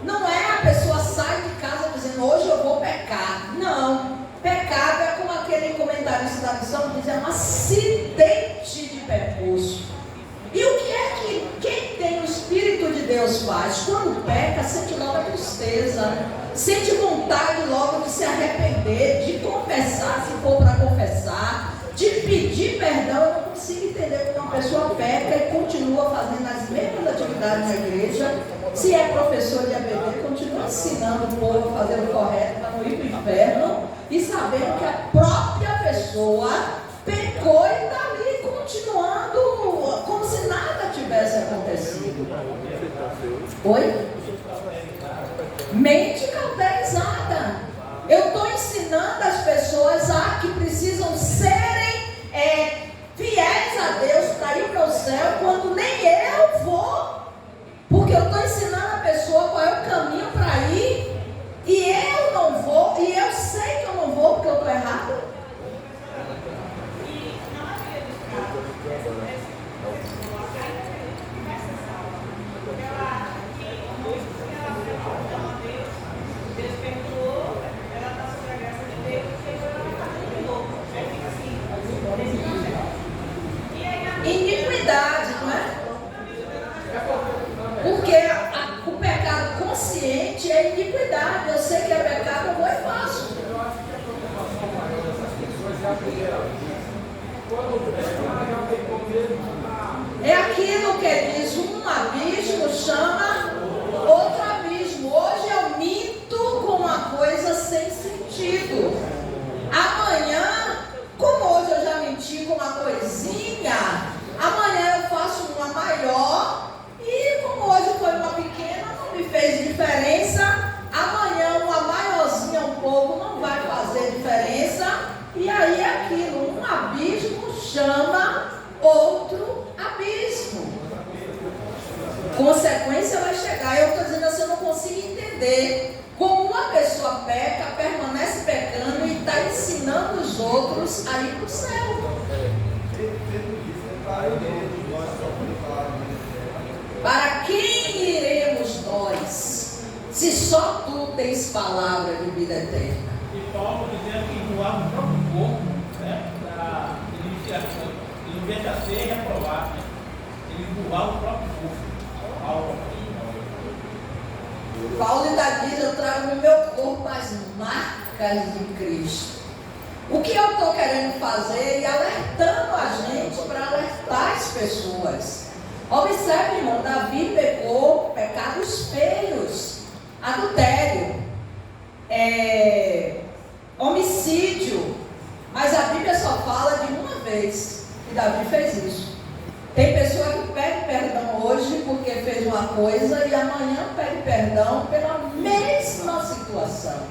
não é a pessoa sai de casa dizendo hoje eu vou pecar. Não. Pecado é como aquele comentarista da missão diz, é um acidente de percurso. E o que é que quem tem o Espírito de Deus faz? Quando peca, sente logo a tristeza, sente vontade logo de se arrepender, de confessar se for para confessar, de pedir perdão. Eu não consigo entender como uma pessoa peca e continua fazendo as mesmas atividades na igreja. Se é professor de ABD, continua ensinando o povo a fazer o correto para não ir para o inferno e sabendo que a própria pessoa pecou e está ali continuando como se nada tivesse acontecido. Oi? Mente cauterizada. Eu estou ensinando as pessoas que precisam serem fiéis a Deus para ir para o céu quando nem eu vou. Porque eu estou ensinando a pessoa qual é o caminho para ir e eu não vou, e eu sei que eu não vou porque eu estou errado. Iniquidade, não é? Porque o pecado consciente é iniquidade. Eu sei que é pecado, eu vou e faço. É aquilo que diz: um abismo chama outro abismo. Hoje eu minto com uma coisa sem sentido. Amanhã, como hoje eu já menti com uma coisinha, amanhã eu faço uma maior. E como hoje foi uma pequena, não me fez diferença. Amanhã uma maiorzinha um pouco não vai fazer diferença. E aí é aquilo, um abismo chama outro abismo. Consequência vai chegar. Eu estou dizendo assim, eu não consigo entender como uma pessoa peca, permanece pecando e está ensinando os outros a ir para o céu. Para quem iremos nós, se só tu tens palavra de vida eterna? E Paulo dizendo que doar o próprio corpo, né, para ele em vez de ser reprovado, né, ele doar o próprio corpo. Paulo ainda diz: eu trago no meu corpo as marcas de Cristo. O que eu estou querendo fazer e alertando a gente para alertar as pessoas. Observe, irmão, Davi pecou pecados feios, adultério, homicídio, mas a Bíblia só fala de uma vez que Davi fez isso. Tem pessoa que pede perdão hoje porque fez uma coisa e amanhã pede perdão pela mesma situação.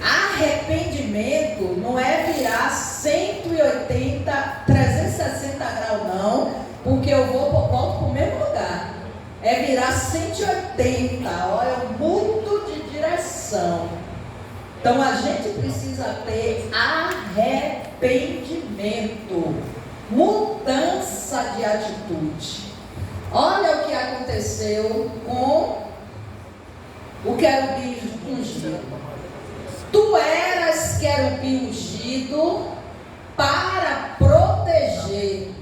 Arrependimento não é virar 180, 360 graus não, porque eu volto para o mesmo lugar. É virar 180, olha, eu mudo de direção. Então a gente precisa ter arrependimento, mudança de atitude. Olha o que aconteceu com o querubim ungido. Tu eras querubim ungido para proteger,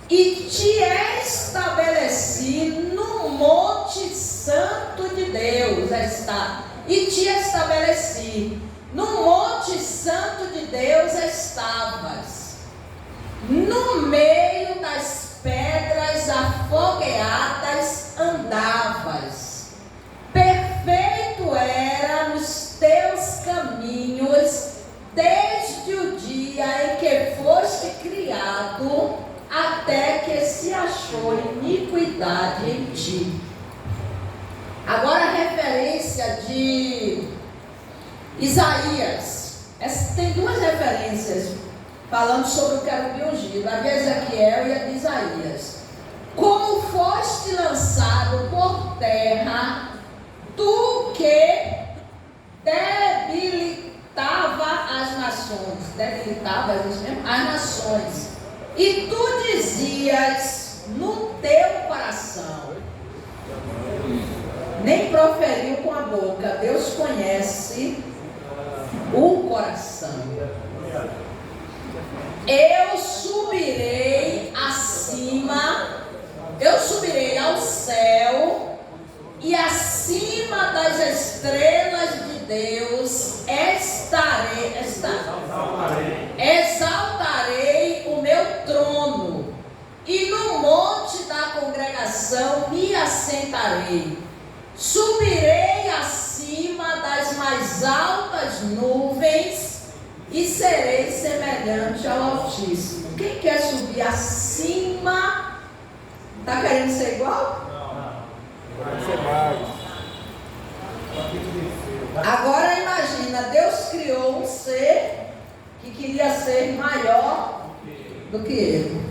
e te estabeleci no monte santo de Deus. E te estabeleci no monte santo de Deus estavas, no meio das pedras afogueadas andavas. Perfeito era nos teus caminhos, desde o dia em que foste criado, até que se achou iniquidade em ti. Agora a referência de Isaías. Tem duas referências falando sobre o querubim ungido, a de Ezequiel e a de Isaías. Como foste lançado por terra, tu que debilitava as nações. Debilitava as nações. E tu dizias no teu coração, nem proferiu com a boca, Deus conhece o coração. Eu subirei ao céu, e acima das estrelas de Deus exaltarei o meu trono, e no monte da congregação me assentarei. Subirei acima das mais altas nuvens e serei semelhante ao Altíssimo. Quem quer subir acima? Está querendo ser igual? Agora imagina, Deus criou um ser que queria ser maior do que ele.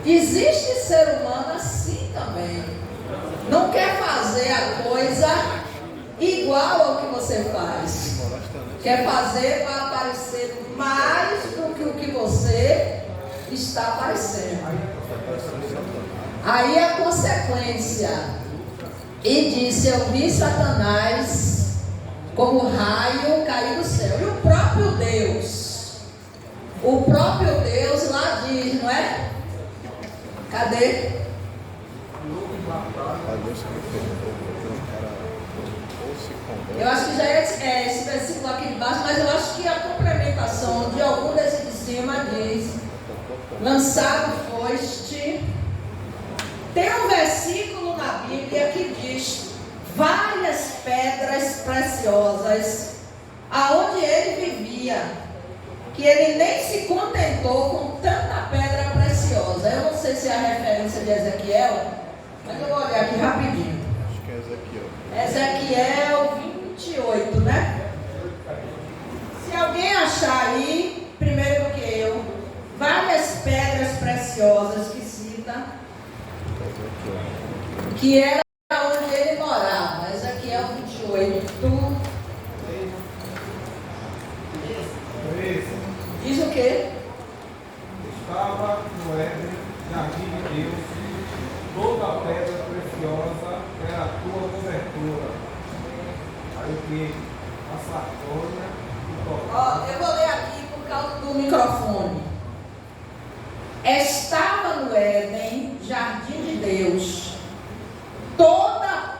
Existe ser humano assim também. Não quer fazer a coisa igual ao que você faz. Quer fazer para parecer mais do que o que você está parecendo. Aí a consequência. E disse: eu vi Satanás como raio cair do céu. E o próprio Deus lá diz, não é? Cadê? Eu acho que já é esse versículo aqui de baixo, mas eu acho que a complementação de algum desse de cima diz: lançado foste. Tem um versículo na Bíblia que diz: várias pedras preciosas, aonde ele vivia, que ele nem se contentou com tanta pedra preciosa. Eu não sei se é a referência de Ezequiel, mas eu vou olhar aqui rapidinho. Acho que é Ezequiel. Ezequiel 28, né? Se alguém achar aí, primeiro do que eu, várias pedras preciosas que cita, que era onde ele morava. Ezequiel 28. Diz o quê? Estava no Éden, jardim de Deus, toda pedra preciosa era a tua cobertura. Aí o que? A sartônia e o Ó, eu vou ler aqui por causa do microfone. Estava no Éden, jardim de Deus, toda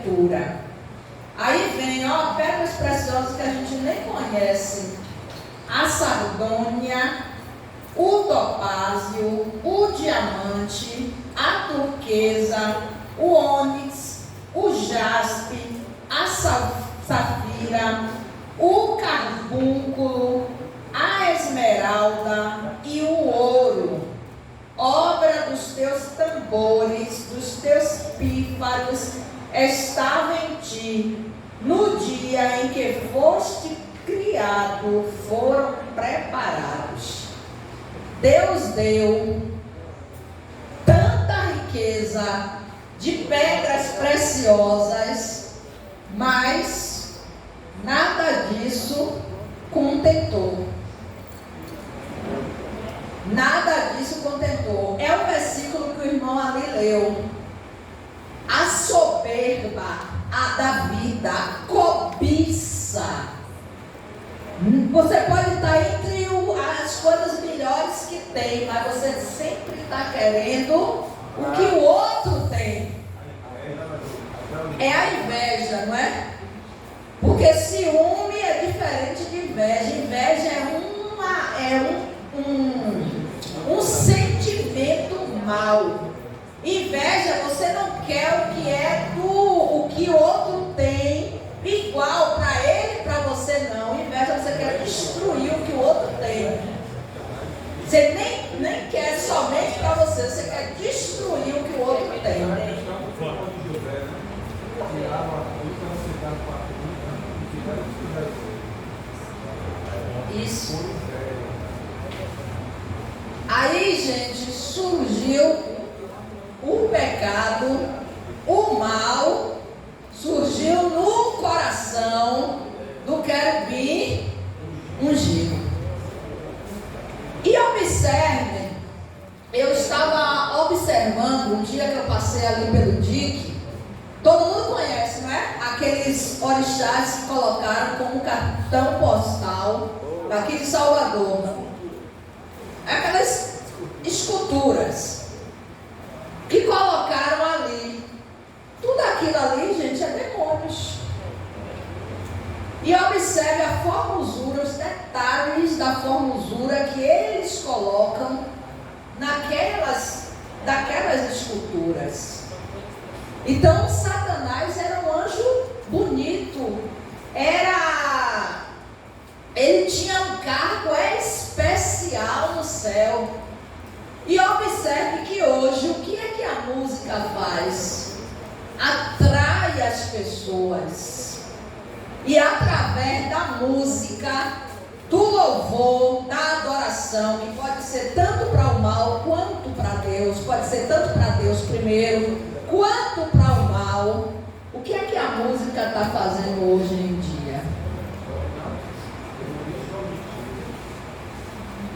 leitura. Aí vem, ó, pedras preciosas que a gente nem conhece. A sardônia, o topázio, o diamante, a turquesa, o ônix, o jaspe, a safira, o carbúnculo, a esmeralda e o ouro, obra dos teus tambores, dos teus pífaros, estava em ti, no dia em que foste criado, foram preparados. Deus deu tanta riqueza de pedras preciosas, mas nada disso contentou. Nada disso contentou. É o versículo que o irmão ali leu. A soberba, a da vida, a cobiça. Você pode estar entre as coisas melhores que tem, mas você sempre está querendo o que o outro tem. É a inveja, não é? Porque ciúme é diferente de inveja. Inveja é um sentimento mau. Inveja, você não quer o que é o que o outro tem igual para ele, para você não. Inveja, você quer destruir o que o outro tem. Você nem quer somente para você, você quer destruir o que o outro tem. Isso. Aí, gente, surgiu o pecado, o mal, surgiu no coração do querubim ungido. E observe, eu estava observando um dia que eu passei ali pelo DIC, todo mundo conhece, não é? Aqueles orixás que colocaram como cartão postal aqui de Salvador. Aquelas esculturas que colocaram ali. Tudo aquilo ali, gente, é demônios. E observe a formosura, os detalhes da formosura que eles colocam daquelas esculturas. Então, Satanás era um anjo bonito. Ele tinha um cargo especial no céu. E observe que hoje, o que é que a música faz? Atrai as pessoas. E através da música, do louvor, da adoração, que pode ser tanto para o mal quanto para Deus, pode ser tanto para Deus primeiro, quanto para o mal. O que é que a música está fazendo hoje em dia?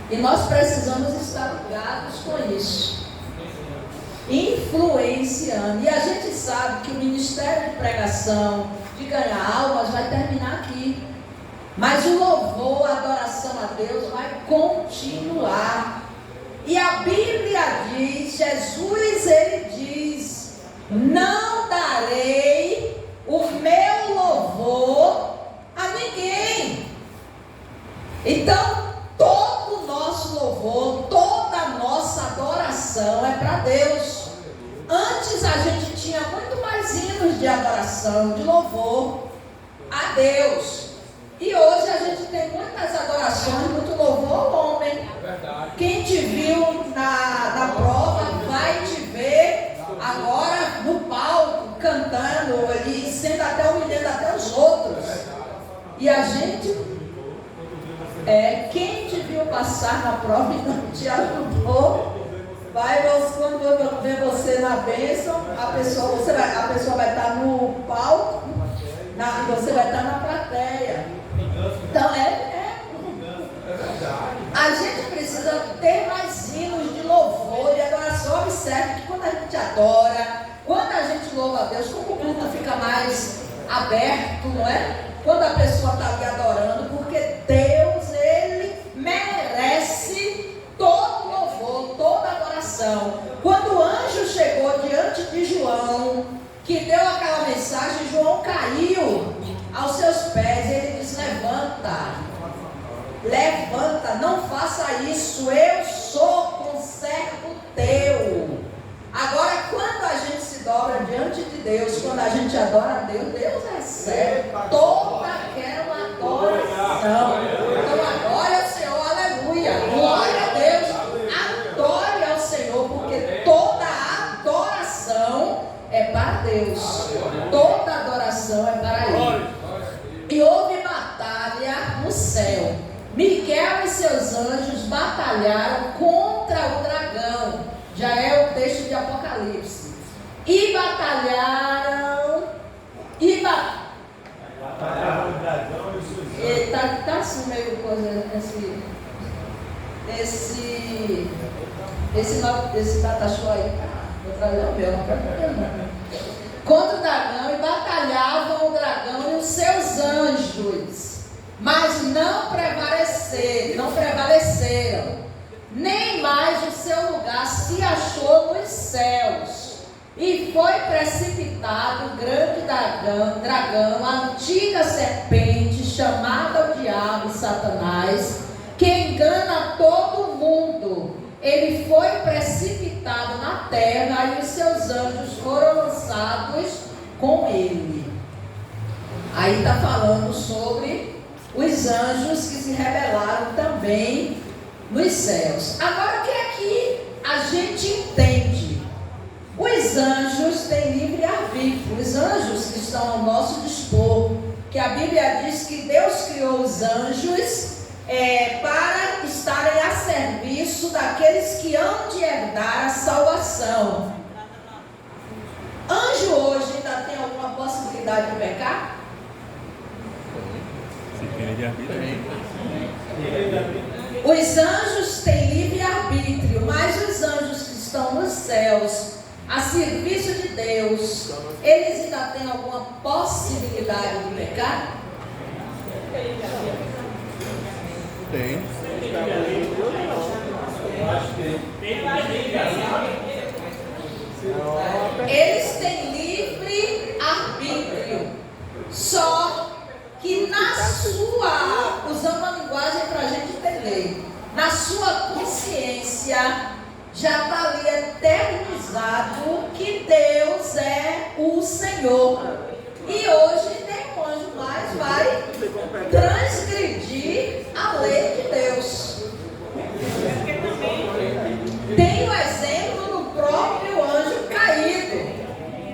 E nós precisamos estar ligados com isso, influenciando. E a gente sabe que o ministério de pregação, de ganhar almas, vai terminar aqui. Mas o louvor, a adoração a Deus vai continuar. E a Bíblia diz, Jesus, ele diz: não darei o meu louvor a ninguém. Então, todo o nosso louvor, toda a nossa adoração é para Deus. Antes a gente tinha muito mais hinos de adoração, de louvor a Deus. E hoje a gente tem muitas adorações, muito louvor ao homem. Quem te viu na prova vai te ver agora no palco, cantando e sendo até humilhando até os outros. E a gente, quem te viu passar na prova e não te ajudou, quando ver você na bênção, a pessoa vai estar no palco e você vai estar na plateia. Então a gente precisa ter mais hinos de louvor, de adoração. Observe que quando a gente adora, quando a gente louva a Deus, como o culto fica mais aberto, não é? Quando a pessoa está ali adorando, porque Deus, ele merece todo louvor, toda adoração. Quando o anjo chegou diante de João, que deu aquela mensagem, João caiu aos seus pés. Ele diz: levanta, levanta, não faça isso, eu sou conservo teu. Agora, quando a gente se dobra diante de Deus, quando a gente adora a Deus, Deus recebe toda aquela adoração. Então adore ao Senhor, aleluia, glória a Deus, adore ao Senhor, porque toda adoração é para Deus, toda adoração é para Ele. E houve batalha no céu. Miguel e seus anjos batalharam contra o dragão. Já é o texto de Apocalipse. E batalharam. Batalharam o dragão e os seus anjos. Está assim meio coisa. Esse data show aí. Vou trazer o meu, não não. Contra o dragão, e batalhavam o dragão e os seus anjos, mas não prevaleceram, nem mais o seu lugar se achou nos céus, e foi precipitado o grande dragão, a antiga serpente, chamada o diabo e Satanás, que engana todo mundo. Ele foi precipitado na terra e os seus anjos foram lançados com ele. Aí está falando sobre os anjos que se rebelaram também nos céus. Agora, o que é que a gente entende? Os anjos têm livre-arbítrio. Os anjos que estão ao nosso dispor, que a Bíblia diz que Deus criou os anjos para estarem a serviço daqueles que hão de herdar a salvação. Anjo hoje ainda tem alguma possibilidade de pecar? Os anjos têm livre-arbítrio, mas os anjos que estão nos céus, a serviço de Deus, eles ainda têm alguma possibilidade de pecar? Tem. Eles têm livre arbítrio, só que na sua, usando a linguagem para a gente entender, na sua consciência já está ali eternizado que Deus é o Senhor. E hoje nenhum anjo mais vai transgredir a lei de Deus. Tem o exemplo do próprio anjo caído,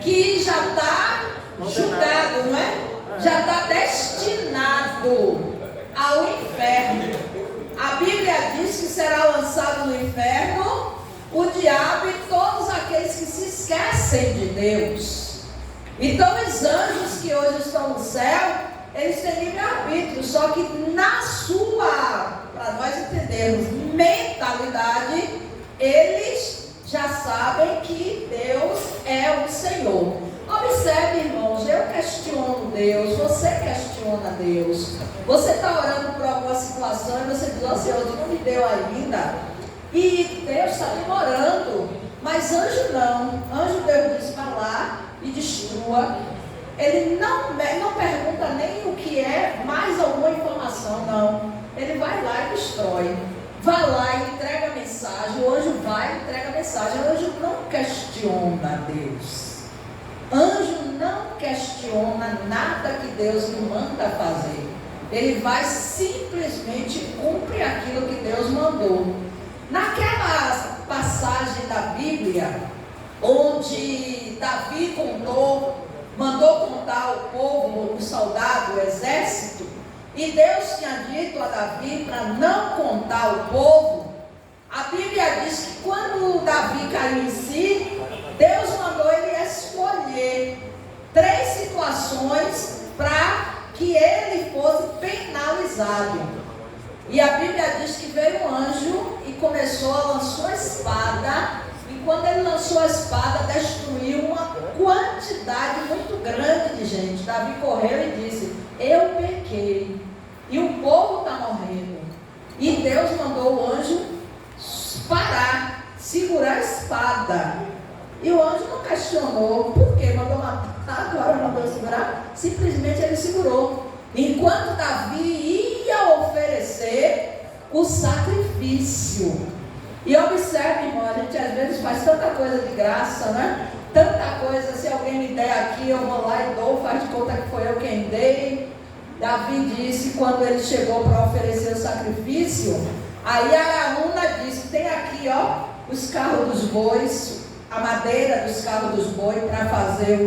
que já está julgado, não é? Já está destinado ao inferno. A Bíblia diz que será lançado no inferno o diabo e todos aqueles que se esquecem de Deus. Então os anjos que hoje estão no céu, eles têm livre-arbítrio, só que na sua, para nós entendermos, mentalidade, eles já sabem que Deus é o Senhor. Observe, irmãos, eu questiono Deus, você questiona Deus. Você está orando por alguma situação e você diz: ó Senhor, tu não me deu ainda. E Deus está demorando. Mas anjo não. Anjo Deus diz: para lá e destrua. Ele não pergunta nem o que é, mais alguma informação, não. Ele vai lá e destrói. Vai lá e entrega a mensagem. O anjo vai e entrega a mensagem. O anjo não questiona Deus. Anjo não questiona nada que Deus lhe manda fazer. Ele vai simplesmente cumprir aquilo que Deus mandou. Naquela passagem da Bíblia, onde Davi mandou contar ao povo, o soldado, o exército, e Deus tinha dito a Davi para não contar o povo, a Bíblia diz que quando Davi caiu em si, Deus mandou ele escolher 3 situações para que ele fosse penalizado. E a Bíblia diz que veio um anjo e lançou a espada, e quando ele lançou a espada, destruiu uma quantidade muito grande de gente. Davi correu e disse: eu pequei, e o povo está morrendo. E Deus mandou o anjo parar, segurar a espada. E o anjo não questionou por que mandou matar, agora mandou segurar. Simplesmente ele segurou. Enquanto Davi ia oferecer o sacrifício. E observe, irmão, a gente às vezes faz tanta coisa de graça, né? Tanta coisa, se alguém me der aqui, eu vou lá e dou, faz de conta que foi eu quem dei. Davi disse, quando ele chegou para oferecer o sacrifício, aí Araúna disse, tem aqui, ó, os carros dos bois, a madeira dos carros dos bois para fazer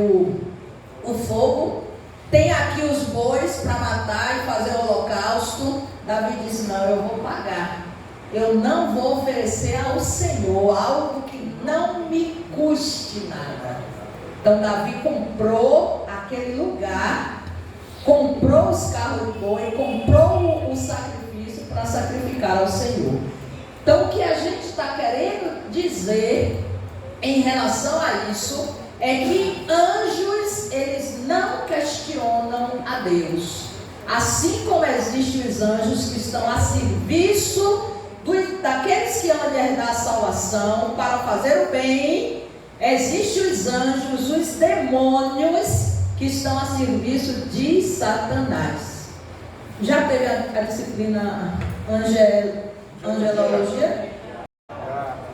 o fogo. Tem aqui os bois para matar e fazer o holocausto. Davi disse, não, eu vou pagar. Eu não vou oferecer ao Senhor algo que não me custe nada. Então Davi comprou aquele lugar, comprou os carros de boi, comprou o sacrifício para sacrificar ao Senhor. Então o que a gente está querendo dizer em relação a isso é que anjos, eles não questionam a Deus. Assim como existem os anjos que estão a serviço daqueles que amam de herdar a salvação para fazer o bem, existem os anjos, os demônios que estão a serviço de Satanás. Já teve a disciplina angelologia?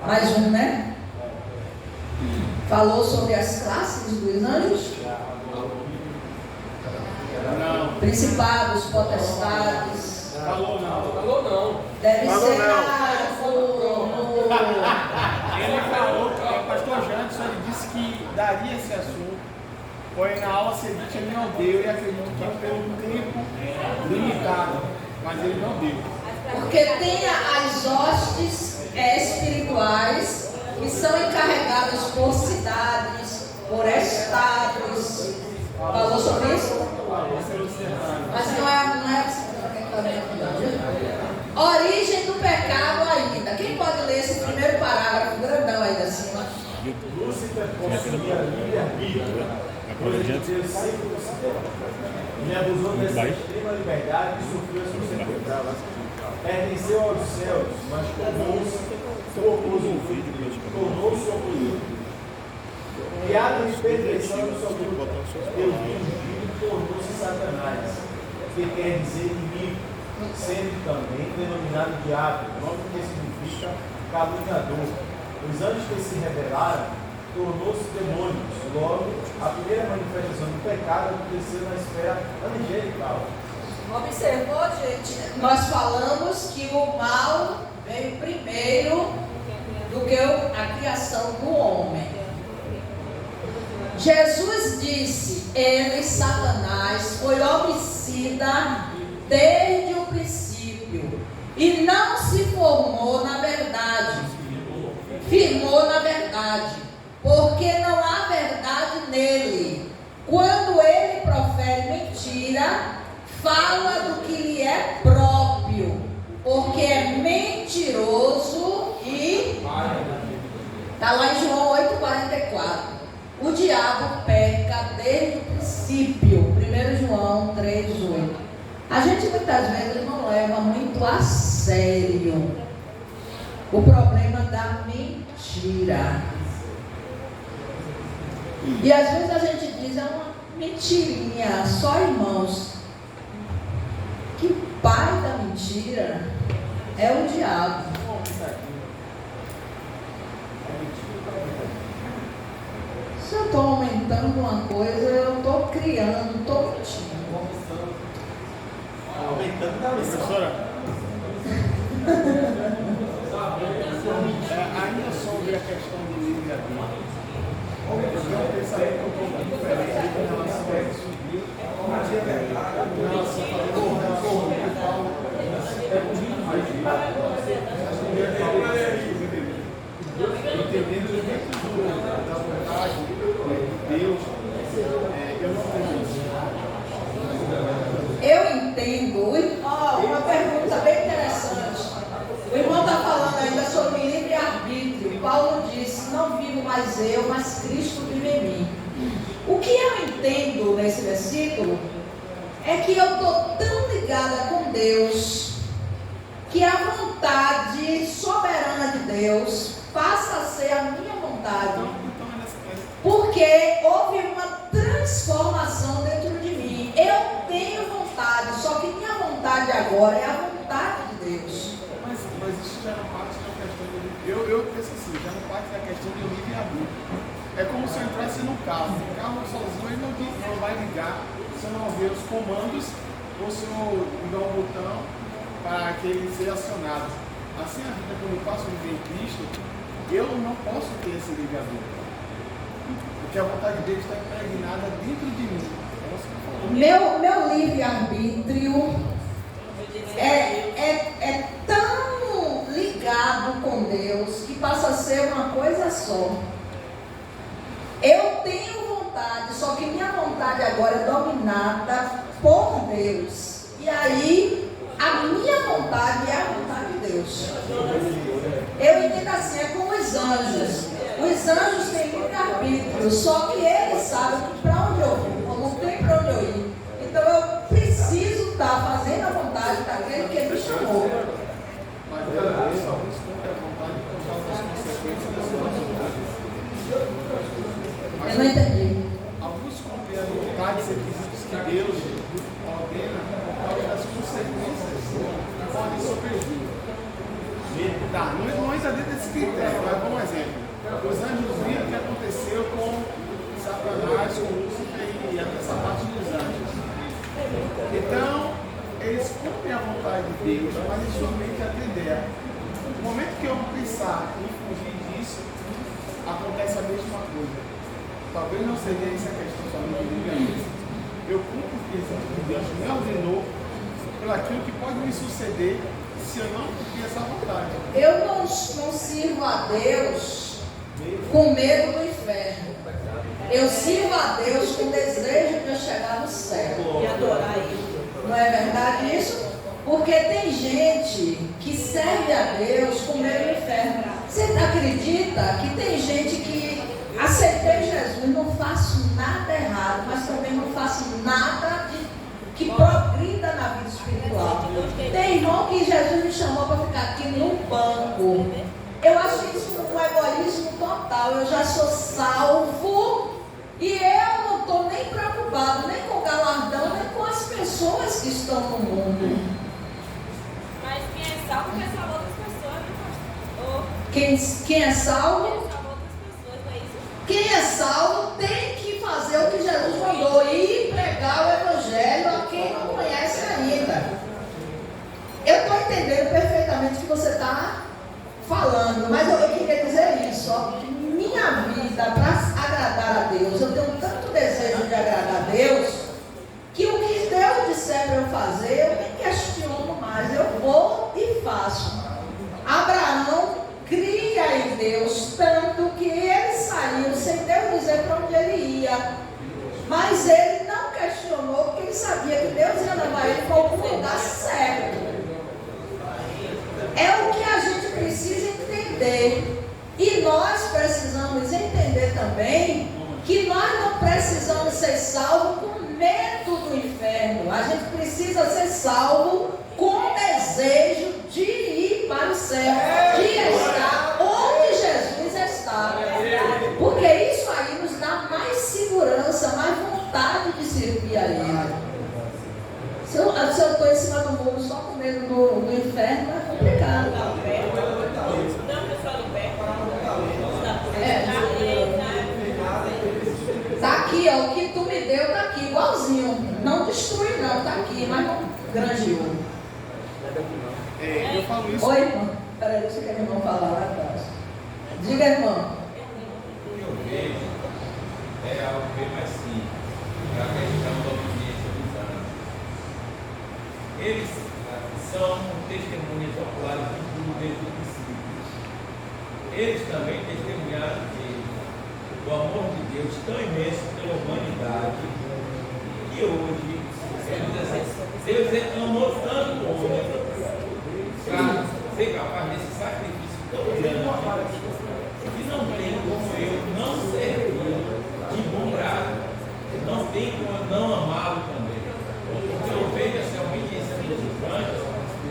Mais um, né? Falou sobre as classes dos anjos? Não. Principados, potestades. Falou não. Falou não. Deve Falou ser Ele falou, o pastor Janderson, ele disse que daria esse assunto, porém na aula seguinte ele não deu e acredito que pelo tempo limitado, mas ele não deu. Porque tem as hostes espirituais que são encarregadas por cidades, por estados. Falou sobre isso? Mas não é origem do pecado ainda. Quem pode ler esse primeiro parágrafo grandão aí da cima? Lúcifer possuía livre-arbítrio, coisa que Deus sempre considerou. Ele abusou dessa extrema liberdade e sofreu as consequências. Pertenceu aos céus, mas tornou-se oprimido. Criado em perfeição do seu grupo, pelo indivíduo tornou-se Satanás, que quer dizer inimigo, sendo também denominado diabo, nome que significa caluniador. Os anjos que se rebelaram tornou-se demônios. Logo, a primeira manifestação do pecado aconteceu na esfera angelical. Observou, gente? Nós falamos que o mal veio primeiro do que a criação do homem. Jesus disse, ele, Satanás, foi homicida desde o princípio e não se formou na verdade, firmou na verdade, porque não há verdade nele. Quando ele profere mentira, fala do que lhe é próprio, porque é mentiroso e está lá em João 8,44. O diabo peca desde o princípio. 1 João 3,8. A gente muitas vezes não leva muito a sério o problema da mentira. E às vezes a gente diz, é uma mentirinha, só irmãos. Que o pai da mentira é o diabo. Se eu estou aumentando uma coisa, eu estou criando, estou mentindo. Aumentando da missão. Professora, ainda sobre a questão do livre-arbítrio, eu tenho um pensamento um pouco diferente em relação a isso. Em relação a Paulo, é bonito entendendo dentro da vontade de Deus, eu não tenho isso. Eu entendo. Uma pergunta bem interessante. O irmão está falando ainda sobre livre-arbítrio. Paulo disse, não vivo mais eu, mas Cristo vive em mim. O que eu entendo nesse versículo é que eu estou tão ligada com Deus que a vontade soberana de Deus passa a ser a minha vontade. Porque houve uma transformação dentro de mim. Eu tenho vontade, só que minha vontade agora é a vontade de Deus. Mas isso já não parte da questão do... Eu penso assim, já não parte da questão do livre-arbítrio. É como se eu entrasse no carro. O carro sozinho ele não vai ligar se eu não ver os comandos ou se eu ligar um botão para que ele seja acionado. Assim, a vida, quando eu passo a viver em Cristo, eu não posso ter esse livre-arbítrio. Porque a vontade de Deus está impregnada dentro de mim. Meu livre-arbítrio é tão ligado com Deus que passa a ser uma coisa só. Eu tenho vontade, só que minha vontade agora é dominada por Deus. E aí, a minha vontade é a vontade de Deus. Eu entendo assim, é como os anjos. Os anjos têm livre-arbítrio, só que eles sabem para onde eu vou, não tem para onde eu ir. Então eu preciso estar fazendo a vontade daquele que me chamou. Mas alguns cumprem a vontade por causa das consequências da sua vontade. Eu não entendi. Alguns cumprem a vontade de ser requisitos que Deus ordena por causa das consequências que podem surgir. Tá, não entra dentro desse critério, mas vamos um exemplo. Os anjos viram o que aconteceu com Satanás, com Lúcifer e essa parte dos anjos. Então, eles cumprem a vontade de Deus, mas em sua mente atender. No momento que eu pensar em fugir disso, acontece a mesma coisa. Talvez não seja essa a questão somente de livre-arbítrio. Eu cumpro o que Deus me ordenou pelo aquilo que pode me suceder se eu não cumprir essa vontade. Eu não sirvo a Deus com medo do inferno. Eu sirvo a Deus com desejo de eu chegar no céu e adorar Ele. Não é verdade isso? Porque tem gente que serve a Deus com medo do inferno. Você acredita que tem gente que aceitei Jesus, não faço nada errado, mas também não faço nada que progrida na vida espiritual. Tem irmão que Jesus me chamou para ficar aqui no banco. Eu acho isso um egoísmo total. Eu já sou salvo e eu não estou nem preocupado, nem com o galardão, nem com as pessoas que estão no mundo. Mas quem é salvo quer salvar outras pessoas, né, pastor? Quem é salvo? Quer salvar outras pessoas, não é isso? Quem é salvo tem que fazer o que Jesus mandou e pregar o Evangelho a quem não conhece ainda. Eu estou entendendo perfeitamente o que você está falando, mas eu queria dizer isso, ó, que minha vida para agradar a Deus, eu tenho tanto desejo de agradar a Deus, que o que Deus disser para eu fazer, eu nem questiono mais, eu vou e faço. Abraão cria em Deus tanto que ele saiu sem Deus dizer para onde ele ia, mas ele não questionou porque ele sabia que Deus ia levar ele para algum lugar certo. É o que a gente precisa entender. E nós precisamos entender também que nós não precisamos ser salvos com medo do inferno. A gente precisa ser salvo com desejo de ir para o céu, de estar onde Jesus está. Porque isso aí nos dá mais segurança, mais vontade de servir a Ele. Se eu estou em cima do muro só com medo do inferno, é complicado. Não, pessoal do pé. Tá aqui, ó, o que tu me deu tá aqui, igualzinho. Não destrui não, tá aqui, mas não granjeou. Eu falo isso. Oi, irmão. Peraí, deixa que o irmão falar lá atrás. Diga, irmão. O que eu vejo é algo bem mais simples, a questão da obediência dos anjos. Eles são testemunhas oculares de tudo desde o princípio. Eles também testemunharam que o amor de Deus tão imenso pela humanidade que hoje, Deus amou tanto o homem para ser capaz desse sacrifício tão grande que não tem como eu não servir de bom grado, não tem como eu não amá-lo também. Porque eu vejo essa obediência dos anjos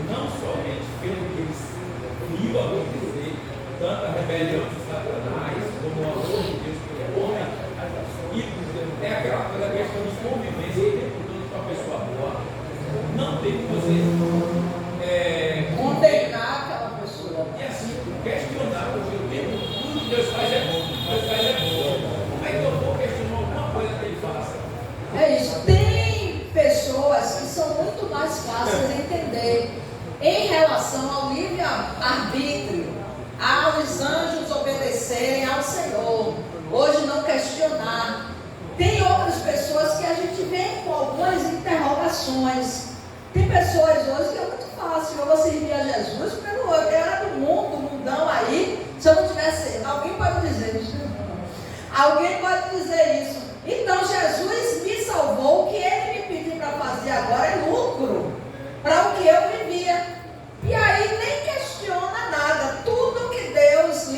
não somente pelo que eles viram acontecer, tanto a rebelião de Satanás como o amor de Deus pelo homem, Deus faz é bom. Deus faz é bom. Como é que eu vou questionar alguma coisa que ele faça? É isso. Tem pessoas que são muito mais fáceis de entender em relação ao livre-arbítrio, aos anjos obedecerem ao Senhor, hoje não questionar. Tem outras pessoas que a gente vem com algumas interrogações. Tem pessoas hoje que é muito fácil, eu vou servir a Jesus, porque eu era do mundo, mundão aí, se eu não tivesse, alguém pode dizer isso, alguém pode dizer isso. Então Jesus me salvou, o que Ele me pediu para fazer agora é lucro, para o que eu vivia. E aí nem questiona nada, tudo que Deus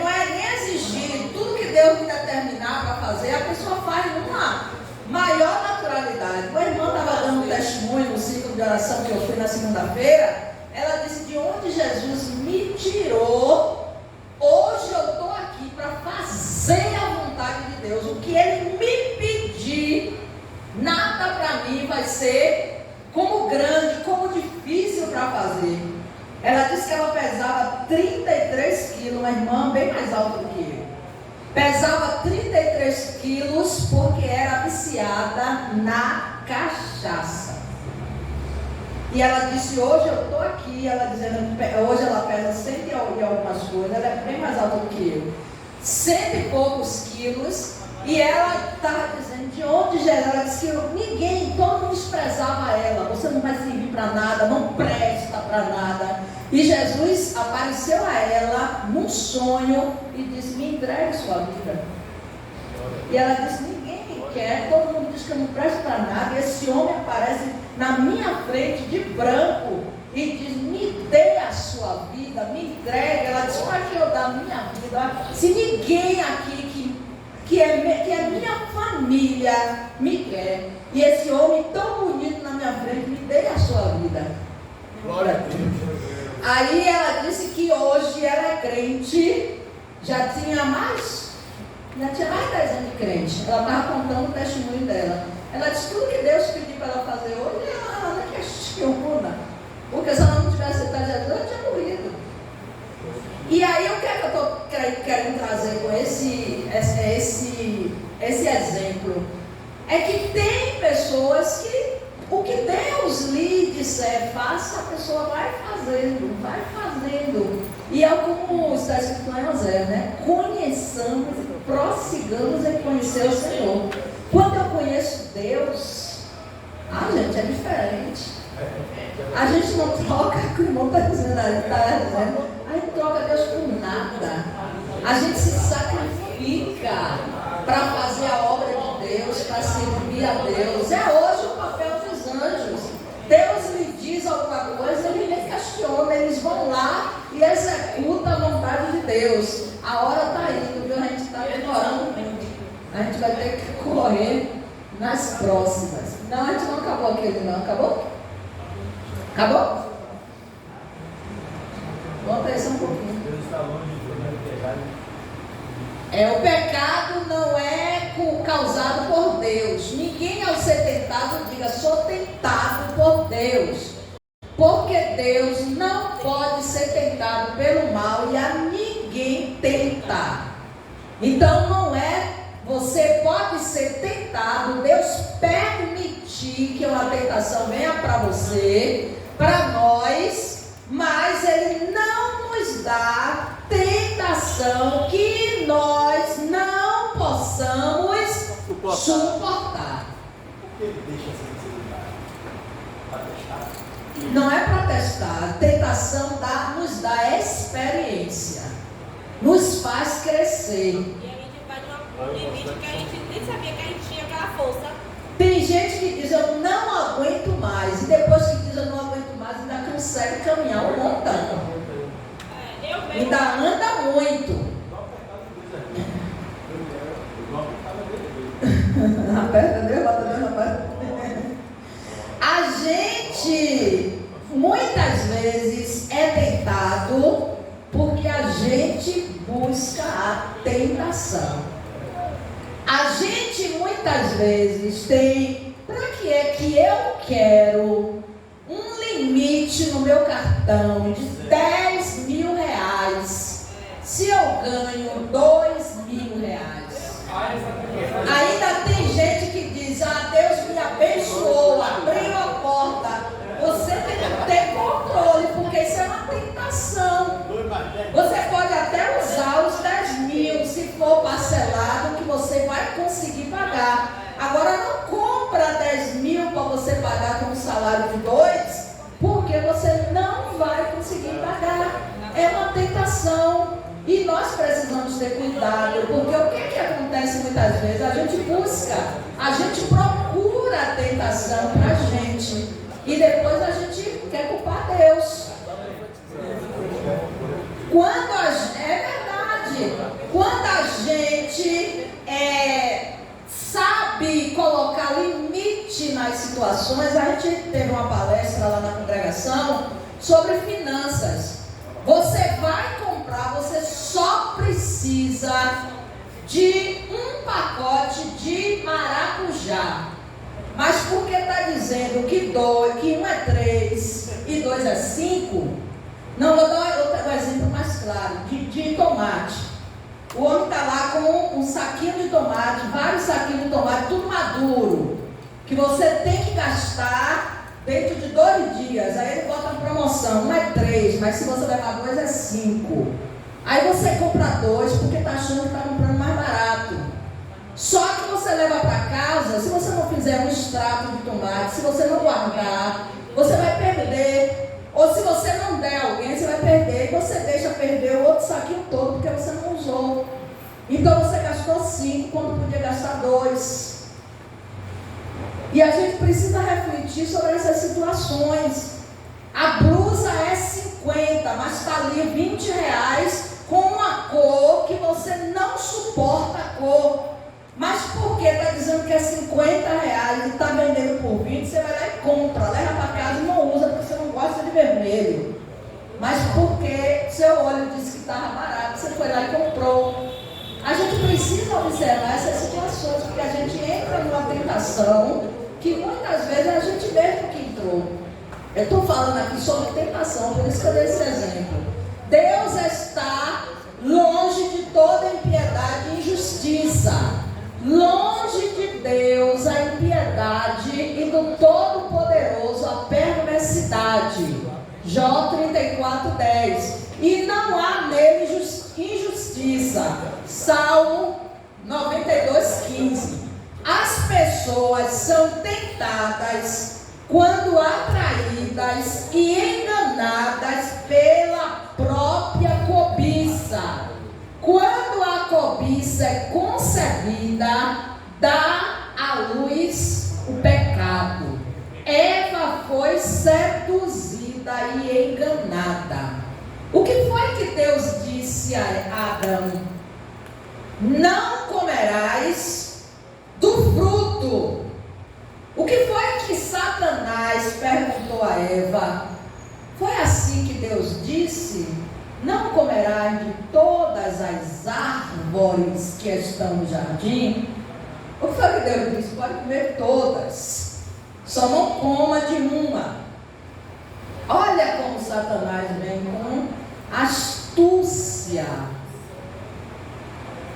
não é nem exigir, tudo que Deus me determinar para fazer, a pessoa faz numa maior naturalidade. Uma irmã estava dando um testemunho no ciclo de oração que eu fui na segunda-feira. Ela disse: de onde Jesus me tirou, hoje eu estou aqui para fazer a vontade de Deus. O que Ele me pedir, nada para mim vai ser como grande, como difícil para fazer. Ela disse que ela pesava 33 quilos, uma irmã bem mais alta do que eu. Pesava 33 quilos porque era viciada na cachaça. E ela disse: hoje eu estou aqui, ela dizendo, hoje ela pesa 100 e algumas coisas, ela é bem mais alta do que eu. 100 e poucos quilos. E ela estava dizendo de onde Jesus. Ela disse que ninguém, todo mundo desprezava ela. Você não vai servir para nada, não presta para nada. E Jesus apareceu a ela num sonho e disse: me entregue sua vida. E ela disse: ninguém me quer, todo mundo diz que eu não presto para nada. E esse homem aparece na minha frente de branco e diz: me dê a sua vida, me entregue. Ela disse: para que eu dar a minha vida? Se ninguém aqui que é minha família me quer, e esse homem tão bonito na minha frente, me dê a sua vida. Glória a Deus. Aí ela disse que hoje ela é crente, já tinha mais de 10 anos de crente. Ela estava contando o testemunho dela. Ela disse: tudo que Deus pediu para ela fazer hoje, ela não questiona, porque se ela não tivesse aceitado Jesus, ela tinha morrido. E aí o que é que eu estou querendo trazer com esse exemplo? É que tem pessoas que o que Deus lhe disser faça, a pessoa vai fazendo. E é como está escrito lá em Oséias, né? Conheçamos, prossigamos em conhecer o Senhor. Quando eu conheço Deus, gente, é diferente. A gente não troca, o irmão está dizendo, a gente troca Deus por nada. A gente se sacrifica para fazer a obra de Deus, para servir a Deus. É hoje o papel dos anjos. Deus lhe diz alguma coisa, ele nem questiona, eles vão lá e executam a vontade de Deus. A hora está indo, viu? A gente está demorando muito. A gente vai ter que correr nas próximas. Não, a gente não acabou aquele, não. Acabou? Acabou? Vamos pensar um pouquinho. O pecado não é causado por Deus. Ninguém ao ser tentado diga: sou tentado por Deus. Porque Deus não pode ser tentado pelo mal e a ninguém tentar. Então não é, você pode ser tentado, Deus permitir que uma tentação venha para você, para nós, mas Ele não nos dá tentação que nós não possamos suportar. Por que Ele deixa essa necessidade? Para testar? Não é para testar. Tentação nos dá experiência, nos faz crescer. E a gente vai num limite que a gente nem sabia que a gente tinha aquela força. Tem gente que diz: eu não aguento mais, e depois que diz: eu não aguento mais, ainda consegue caminhar um montão. Ainda anda muito. A gente muitas vezes é tentado porque a gente busca a tentação. A gente muitas vezes tem: para que é que eu quero um limite no meu cartão de 10 Você pode até usar os 10 mil, se for parcelado, que você vai conseguir pagar. Agora não compra 10 mil para você pagar com um salário de 2, porque você não vai conseguir pagar. É uma tentação. E nós precisamos ter cuidado, porque o que acontece muitas vezes? A gente busca, a gente procura a tentação para a gente, e depois a gente quer culpar Deus. É verdade, quando a gente sabe colocar limite nas situações, a gente teve uma palestra lá na congregação sobre finanças. Você vai comprar, você só precisa de um pacote de maracujá. Mas porque está dizendo que um é 3 e 2 é 5, não, vou dar um exemplo mais claro, de tomate. O homem está lá com um saquinho de tomate, vários saquinhos de tomate, tudo maduro, que você tem que gastar dentro de 2 dias. Aí ele bota uma promoção, um é 3, mas se você levar 2 é 5. Aí você compra 2 porque está achando que está comprando mais barato. Só que você leva para casa, se você não fizer um extrato de tomate, se você não guardar, você vai perder. Ou se você não der a alguém, você vai perder. E você deixa perder o outro saquinho todo porque você não usou. Então você gastou 5 quando podia gastar 2. E a gente precisa refletir sobre essas situações. A blusa é 50, mas está ali R$20 com uma cor que você não suporta a cor. Mas porque está dizendo que é R$50 e está vendendo por 20, você vai lá e compra, leva para casa e não usa porque você não gosta de vermelho. Mas porque seu olho disse que estava barato, você foi lá e comprou. A gente precisa observar essas situações, porque a gente entra numa tentação que muitas vezes a gente mesmo que entrou. Eu estou falando aqui sobre tentação, por isso que eu dei esse exemplo. Deus está longe de toda impiedade e injustiça. Longe de Deus a impiedade e do Todo-Poderoso a perversidade. Jó 34:10. E não há nele injustiça. Salmo 92:15. As pessoas são tentadas quando atraídas e enganadas pela própria cobiça. Quando a cobiça é concebida, dá à luz o pecado. Eva foi seduzida e enganada. O que foi que Deus disse a Adão? Não comerás do fruto. O que foi que Satanás perguntou a Eva? Foi assim que Deus disse? Não comerás de todas as árvores que estão no jardim? O que foi que Deus disse? Pode comer todas, só não coma de uma. Olha como Satanás vem com astúcia.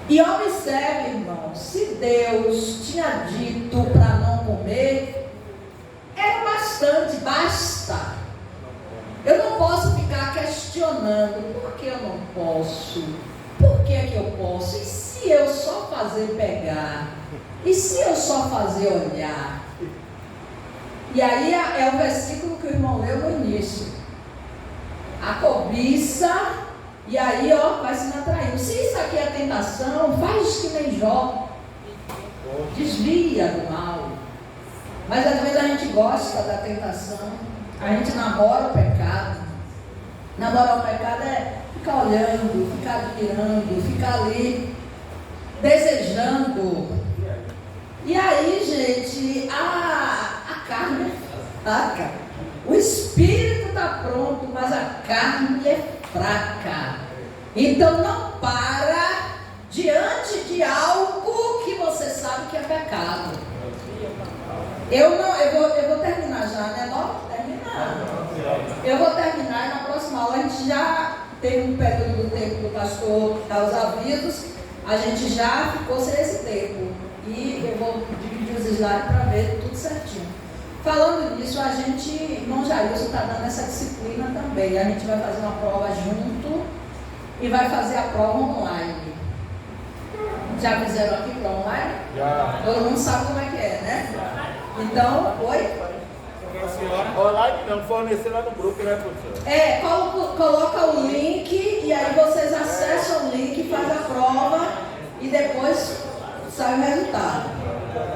E observe, irmão, se Deus tinha dito para não comer, era bastante, basta. Eu não posso ficar questionando, por que eu não posso? Por que é que eu posso? E se eu só fazer pegar? E se eu só fazer olhar? E aí é o versículo que o irmão leu no início. A cobiça, e aí vai se atraindo. Se isso aqui é tentação, faz que nem Jó. Desvia do mal. Mas às vezes a gente gosta da tentação. A gente namora o pecado. Namorar o pecado é ficar olhando, ficar admirando, ficar ali desejando. E aí, gente, a carne é fraca. O espírito está pronto, mas a carne é fraca. Então não para diante de algo que você sabe que é pecado. Eu vou terminar já, né? Não? Eu vou terminar e na próxima aula a gente já teve um período do tempo do pastor dar os avisos, a gente já ficou sem esse tempo. E eu vou dividir os slides para ver tudo certinho. Falando nisso, a gente, irmão Jailson está dando essa disciplina também. A gente vai fazer uma prova junto e vai fazer a prova online. Já fizeram aqui para online? Já. Todo mundo sabe como é que é, né? Então, oi? Online não, fornecer lá no grupo, né, professor? É, coloca o link e aí vocês acessam o link, faz a prova e depois sai o resultado.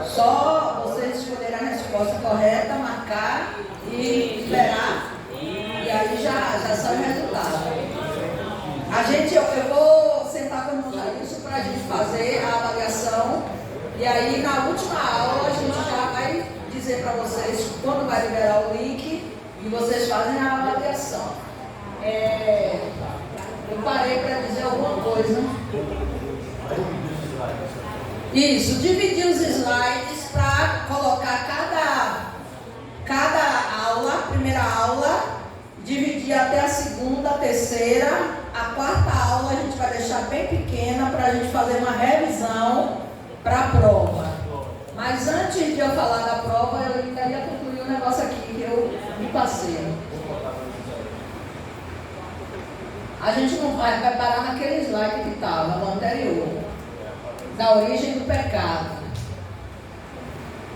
Só vocês escolherem a resposta correta, marcar e esperar e aí já sai o resultado. Eu vou sentar com o Montarilson para a gente fazer a avaliação e aí na última aula a gente já vai dizer para vocês quando vai liberar o link e vocês fazem a avaliação. Eu parei para dizer alguma coisa. Isso, dividir os slides para colocar cada aula, primeira aula, dividir até a segunda, a terceira, a quarta aula a gente vai deixar bem pequena para a gente fazer uma revisão para a prova. Mas antes de eu falar da prova, eu ainda ia concluir um negócio aqui que eu me passei. A gente não vai parar naquele slide que estava no anterior, da origem do pecado.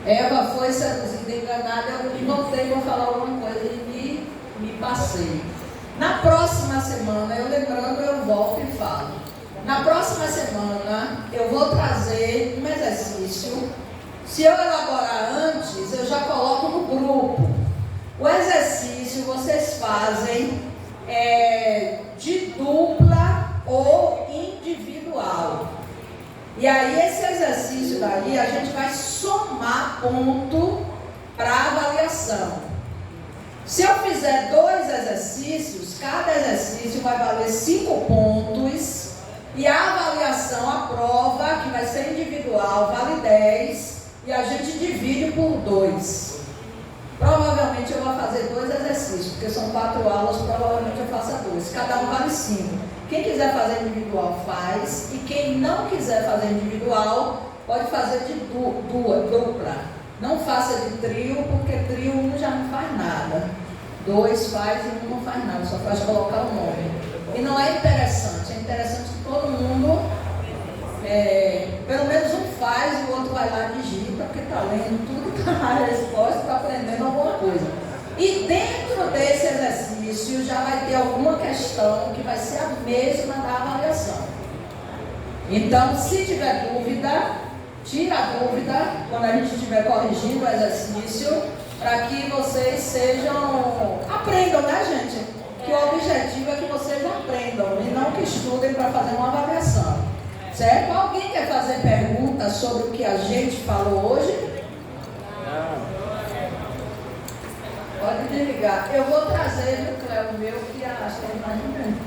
Eva foi seduzida, enganada, eu me voltei, vou falar alguma coisa e me passei. Na próxima semana, eu lembrando, eu volto e falo. Na próxima semana, eu vou trazer um exercício. Se eu elaborar antes, eu já coloco no grupo. O exercício vocês fazem de dupla ou individual. E aí esse exercício daí, a gente vai somar ponto para avaliação. Se eu fizer 2 exercícios, cada exercício vai valer 5 pontos. E a avaliação, a prova, que vai ser individual, vale 10. E a gente divide por 2. Provavelmente eu vou fazer 2 exercícios, porque são 4 aulas, provavelmente eu faça 2. Cada um vale 5. Quem quiser fazer individual faz, e quem não quiser fazer individual, pode fazer de dupla. Não faça de trio, porque trio um já não faz nada. 2 faz e um não faz nada, só faz colocar o nome. E não é interessante que todo mundo... pelo menos um faz e o outro vai lá e digita, porque está lendo tudo, está na resposta, está aprendendo alguma coisa. E dentro desse exercício já vai ter alguma questão que vai ser a mesma da avaliação. Então, se tiver dúvida, tira a dúvida quando a gente estiver corrigindo o exercício, para que vocês aprendam, né, gente? Que o objetivo é que vocês aprendam e não que estudem para fazer uma avaliação. Certo? Alguém quer fazer perguntas sobre o que a gente falou hoje? Pode desligar. Eu vou trazer, Cléo, meu, que acho que é mais ou menos.